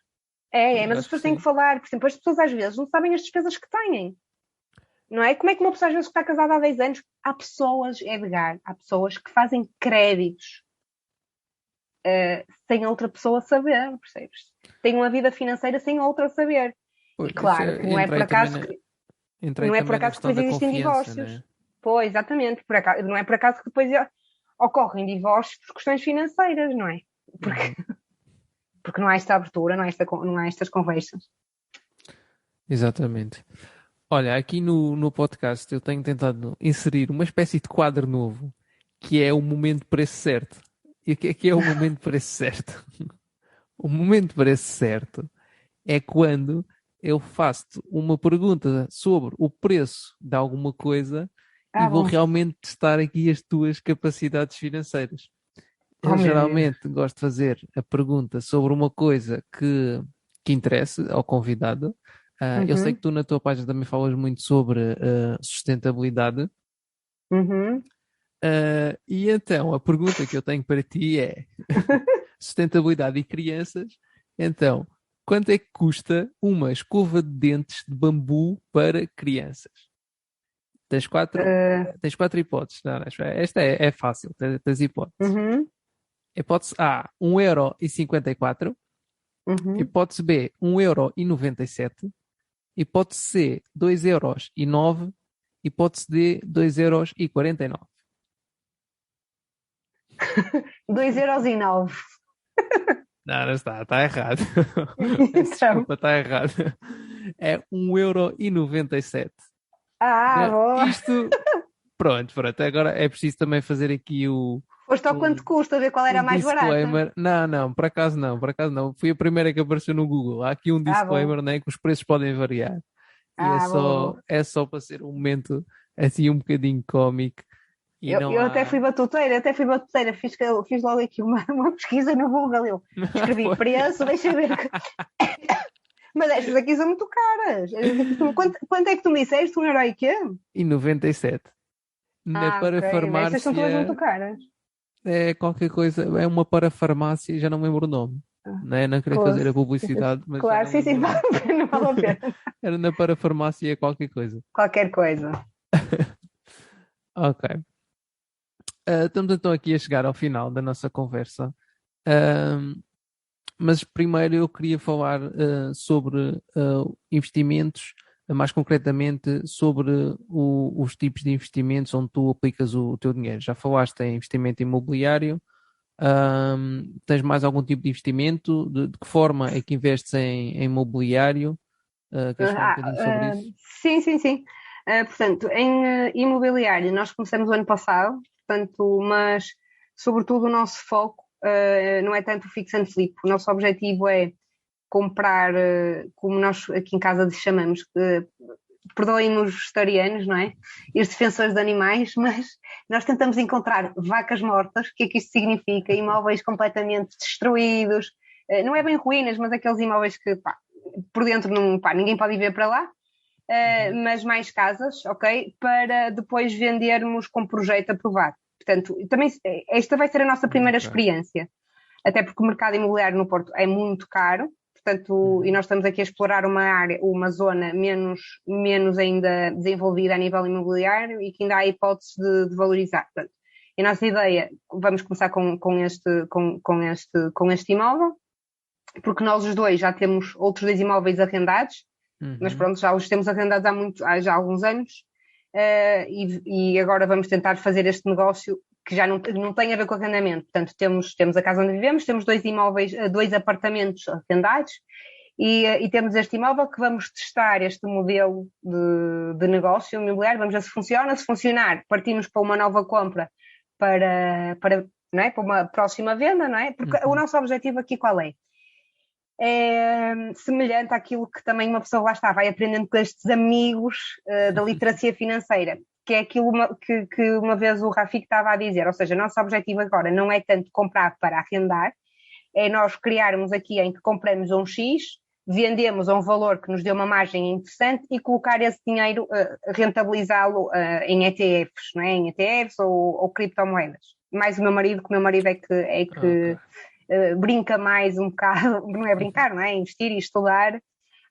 Pois, Mas as acho que pessoas têm que sim. falar. Por exemplo, as pessoas às vezes não sabem as despesas que têm. Não é? Como é que uma pessoa às vezes que está casada há 10 anos, há pessoas, Edgar, há pessoas que fazem créditos sem outra pessoa saber, percebes? Têm uma vida financeira sem outra saber. E Pois, isso claro que não é entra por aí também acaso que, entra aí não é por também na acaso que questão depois da existem confiança, divórcios. né? Pois, exatamente, não é por acaso que depois ocorrem divórcios por questões financeiras, não é? Porque, Uhum. porque não há esta abertura, não há estas conversas. Exatamente. Olha, aqui no podcast eu tenho tentado inserir uma espécie de quadro novo, que é o momento preço certo. E o que é o momento preço certo? O momento preço certo é quando eu faço-te uma pergunta sobre o preço de alguma coisa e Ah, vou bom. realmente testar aqui as tuas capacidades financeiras. Oh, Eu meu Deus. geralmente gosto de fazer a pergunta sobre uma coisa que interesse ao convidado. Eu sei que Uhum, tu na tua página também falas muito sobre sustentabilidade. uhum. E então a pergunta que eu tenho para ti é sustentabilidade e crianças. Então, quanto é que custa uma escova de dentes de bambu para crianças? Tens quatro, Uh, tens quatro hipóteses. Não, espera, esta é fácil, tens hipóteses. uhum, Hipótese A, 1,54 €. Uhum. Hipótese B, 1,97 €. Hipótese C, 2,09 €. Hipótese D, 2,49 €. 2,09 €. Não, não está errado. Peço Então. desculpa, está errado. É 1,97 €. Ah, boa. Isto, pronto. Agora é preciso também fazer aqui Foste ao o, quanto custa, ver qual era o a mais barata. disclaimer. Não, por acaso não, por acaso não. Foi a primeira que apareceu no Google. Há aqui um Ah, bom. disclaimer, né, que os preços podem variar. E Ah, boa. é só para ser um momento assim um bocadinho cómico e não Eu até há. fui batuteira, fiz logo aqui uma pesquisa no Google. Eu escrevi Foi preço, deixa ver. Mas estas aqui são muito caras. Quanto é que tu me disseste? 1 € e quê? e 97. Na Ah, ok. Estas são todas muito parafarmácia caras. é qualquer coisa, é uma parafarmácia, já não me lembro o nome. Ah, Não queria fazer a pois. publicidade, mas já Claro, não me sim, sim, lembro o nome. não vale a pena. Era na parafarmácia qualquer coisa. Qualquer coisa. Ok. Estamos então aqui a chegar ao final da nossa conversa. Ahm, mas primeiro eu queria falar sobre investimentos, mais concretamente sobre os tipos de investimentos onde tu aplicas o teu dinheiro. Já falaste em investimento imobiliário. Tens mais algum tipo de investimento? De que forma é que investes em imobiliário? Queres falar um Ah, bocadinho sobre ah, isso? sim, sim, sim. Portanto, em imobiliário, nós começamos o ano passado, portanto, mas sobretudo o nosso foco não é tanto o fix and flip. O nosso objetivo é comprar, como nós aqui em casa lhe chamamos, perdoem-me os vegetarianos, não é? E os defensores de animais, mas nós tentamos encontrar vacas mortas, o que é que isto significa? Imóveis completamente destruídos, não é bem ruínas, mas aqueles imóveis que, pá, por dentro não, pá, ninguém pode ir ver para lá, Uhum. mas mais casas, ok? Para depois vendermos com projeto aprovado. Portanto, também esta vai ser a nossa primeira Ok. experiência, até porque o mercado imobiliário no Porto é muito caro, portanto, e Uhum. nós estamos aqui a explorar uma área, uma zona menos ainda desenvolvida a nível imobiliário e que ainda há hipótese de valorizar. Portanto, a nossa ideia, vamos começar com este imóvel, porque nós os dois já temos outros dois imóveis arrendados, mas Uhum. pronto, já os temos arrendados já há alguns anos, e agora vamos tentar fazer este negócio que já não tem a ver com arrendamento. Portanto, temos a casa onde vivemos, temos dois imóveis, dois apartamentos arrendados, e temos este imóvel que vamos testar este modelo de negócio imobiliário, vamos ver se funciona. Se funcionar, partimos para uma nova compra não é? Para uma próxima venda, não é? Porque o Uhum. nosso objetivo aqui qual é? É semelhante àquilo que também uma pessoa lá está, vai aprendendo com estes amigos da literacia financeira, que é aquilo que uma vez o Rafik estava a dizer, ou seja, nosso objetivo agora não é tanto comprar para arrendar, é nós criarmos aqui em que compramos a um X, vendemos a um valor que nos dê uma margem interessante e colocar esse dinheiro, rentabilizá-lo em ETFs, não é? Em ETFs ou criptomoedas. Mais o meu marido, que o meu marido Ok. brinca mais um bocado, não é brincar, não é? Investir e estudar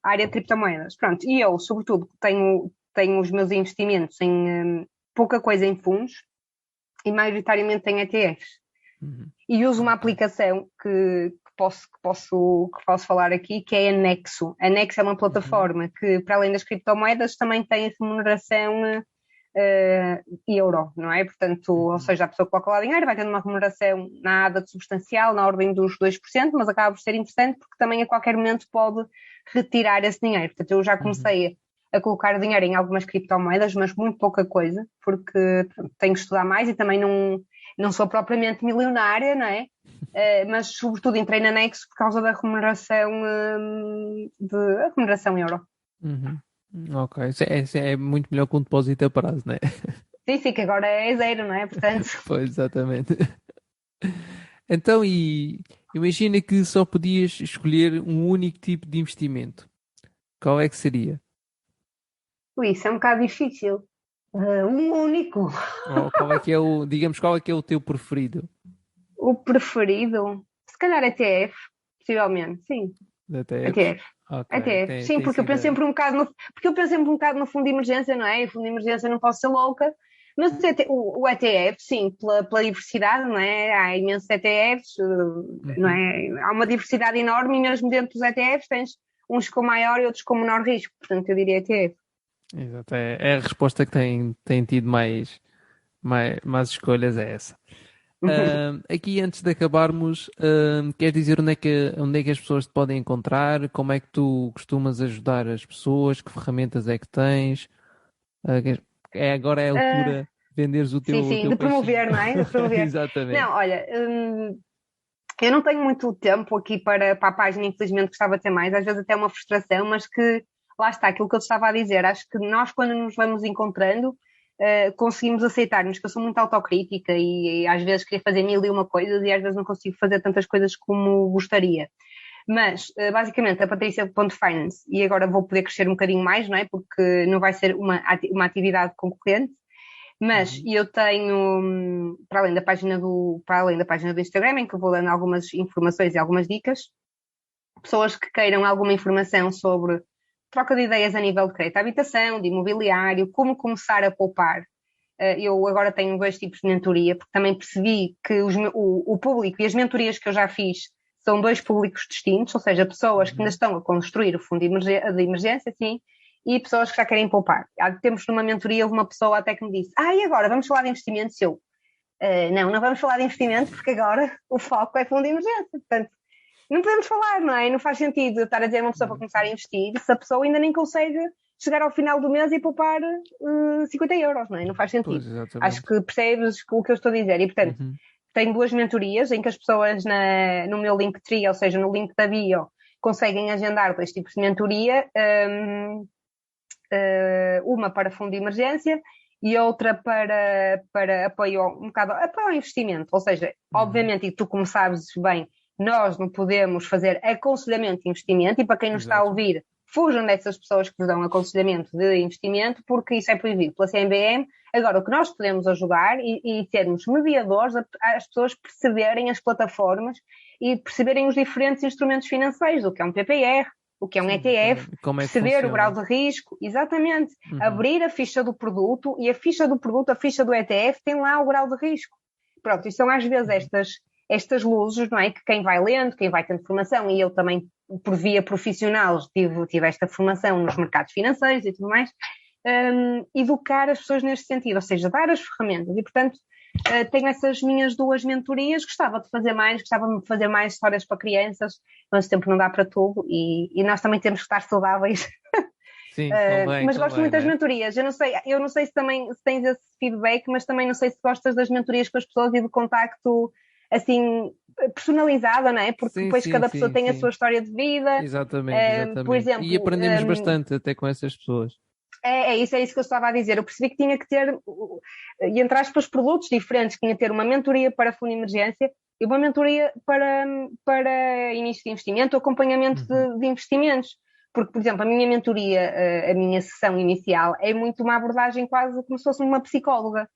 a área de criptomoedas. Pronto, e eu, sobretudo, tenho os meus investimentos em pouca coisa em fundos e maioritariamente em ETFs. Uhum. E uso uma Ok. aplicação que posso falar aqui, que é a Nexo. A Nexo é uma Uhum. plataforma que, para além das criptomoedas, também tem remuneração euro, não é? Portanto, ou Uhum. seja, a pessoa que coloca lá dinheiro vai tendo uma remuneração nada de substancial, na ordem dos 2%, mas acaba por ser interessante porque também a qualquer momento pode retirar esse dinheiro. Portanto, eu já Uhum. comecei a colocar dinheiro em algumas criptomoedas, mas muito pouca coisa, porque tenho que estudar mais e também não sou propriamente milionária, não é? Mas sobretudo entrei na Nexo por causa da remuneração euro. Uhum. Ok. Isso é muito melhor que um depósito a prazo, né? Sim, sim, que agora é zero, não é? Portanto, Pois, exatamente. Então, e imagina que só podias escolher um único tipo de investimento. Qual é que seria? isso é um bocado difícil. Um único. Ou qual é que é digamos, qual é que é o teu preferido O preferido? Se calhar ETF, possivelmente, sim. da TEPS? ETF. Ok, ETF, sim, tem porque eu sido. penso sempre um bocado no fundo de emergência, não é? E o fundo de emergência não posso ser louca, Mas o ETF, sim, pela diversidade, não é? Há imensos ETFs, não é? Há uma diversidade enorme e mesmo dentro dos ETFs tens uns com maior e outros com menor risco. Portanto, eu diria ETF. Exato, é a resposta que tem tido mais escolhas, é essa. Aqui antes de acabarmos, queres dizer onde é que as pessoas te podem encontrar? Como é que tu costumas ajudar as pessoas? Que ferramentas é que tens? Agora é a Uh, altura de venderes o sim, teu, o sim, teu de peixinho. promover, não é? De promover. Exatamente. Não, olha, eu não tenho muito tempo aqui para a página, infelizmente gostava de ter mais, às vezes até é uma frustração, mas que lá está, aquilo que eu te estava a dizer, acho que nós quando nos vamos encontrando, conseguimos aceitar-nos, que eu sou muito autocrítica e às vezes queria fazer mil e uma coisas e às vezes não consigo fazer tantas coisas como gostaria. Mas, basicamente, a Patrícia.finance, e agora vou poder crescer um bocadinho mais, não é? Porque não vai ser uma atividade concorrente, mas Uhum. eu tenho, para além da página do Instagram, em que eu vou dando algumas informações e algumas dicas, pessoas que queiram alguma informação sobre troca de ideias a nível de crédito à habitação, de imobiliário, como começar a poupar. Eu agora tenho dois tipos de mentoria, porque também percebi que o público e as mentorias que eu já fiz são dois públicos distintos, ou seja, pessoas que ainda Uhum. estão a construir o fundo de emergência, sim, e pessoas que já querem poupar. Há tempos numa mentoria houve uma pessoa até que me disse: e agora vamos falar de investimentos? Eu, não vamos falar de investimentos porque agora o foco é fundo de emergência. Portanto, não podemos falar, não é? Não faz sentido estar a dizer a uma pessoa para começar a investir se a pessoa ainda nem consegue chegar ao final do mês e poupar 50 euros, não é? Não faz Pois, sentido. Acho exatamente. que percebes o que eu estou a dizer. E, portanto, Uhum. tenho duas mentorias em que as pessoas no meu Linktree, ou seja, no link da bio, conseguem agendar dois tipos de mentoria. Uma para fundo de emergência e outra para apoio, um bocado, apoio ao investimento. Ou seja, Uhum. obviamente, e tu como sabes bem, nós não podemos fazer aconselhamento de investimento e para quem nos está a Exato. ouvir, fujam dessas pessoas que vos dão aconselhamento de investimento, porque isso é proibido pela CMBM. Agora, o que nós podemos ajudar e sermos mediadores as pessoas perceberem as plataformas e perceberem os diferentes instrumentos financeiros, o que é um PPR, o que é um Sim, ETF, exatamente. Como é que perceber o grau funciona? de risco, exatamente, Uhum. abrir a ficha do produto e a ficha do produto, a ficha do ETF, tem lá o grau de risco. Pronto, e são às vezes Uhum. estas luzes, não é? Que quem vai lendo, quem vai tendo formação, e eu também, por via profissional, tive esta formação nos mercados financeiros e tudo mais, educar as pessoas neste sentido, ou seja, dar as ferramentas. E, portanto, tenho essas minhas duas mentorias, gostava de fazer mais, gostava de fazer mais histórias para crianças, mas o tempo não dá para tudo e nós também temos que estar saudáveis. Sim, convém, Mas gosto convém, muito não das é? mentorias. Eu não sei se também se tens esse feedback, mas também não sei se gostas das mentorias com as pessoas e do contacto assim personalizado, não é? Porque Sim, depois sim, cada pessoa sim, tem a sua sim. história de vida. Exatamente, Por exatamente. E exemplo, aprendemos bastante até com essas pessoas. é isso que eu estava a dizer. Eu percebi que tinha que ter, e entre aspas, produtos diferentes. Tinha que ter uma mentoria para fundo de emergência e uma mentoria para início de investimento ou acompanhamento Uhum. de investimentos. Porque, por exemplo, a minha mentoria, a minha sessão inicial, é muito uma abordagem quase como se fosse uma psicóloga.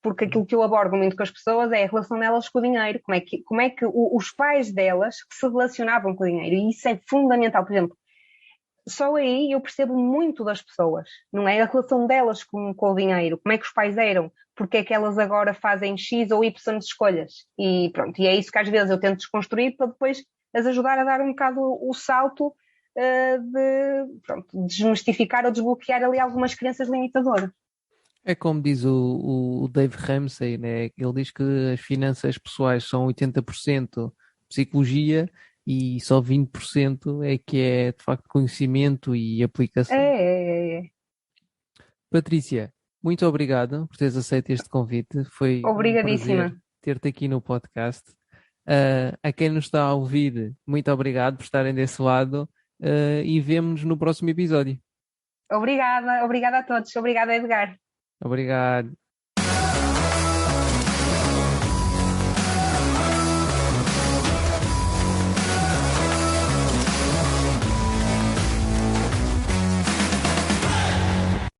Porque aquilo que eu abordo muito com as pessoas é a relação delas com o dinheiro, como é que os pais delas se relacionavam com o dinheiro. E isso é fundamental. Por exemplo, só aí eu percebo muito das pessoas, não é? A relação delas com o dinheiro, como é que os pais eram, porque é que elas agora fazem X ou Y de escolhas. E pronto, e é isso que às vezes eu tento desconstruir para depois as ajudar a dar um bocado o salto de pronto, desmistificar ou desbloquear ali algumas crenças limitadoras. É como diz o Dave Ramsey, né? Ele diz que as finanças pessoais são 80% psicologia e só 20% é que é de facto conhecimento e É, aplicação. é, é. Patrícia, muito obrigado por teres aceito este convite. Foi um Obrigadíssima. prazer ter-te aqui no podcast. A quem nos está a ouvir, muito obrigado por estarem desse lado, e vemo-nos no próximo episódio. Obrigada a todos. Obrigada, Edgar. Obrigado.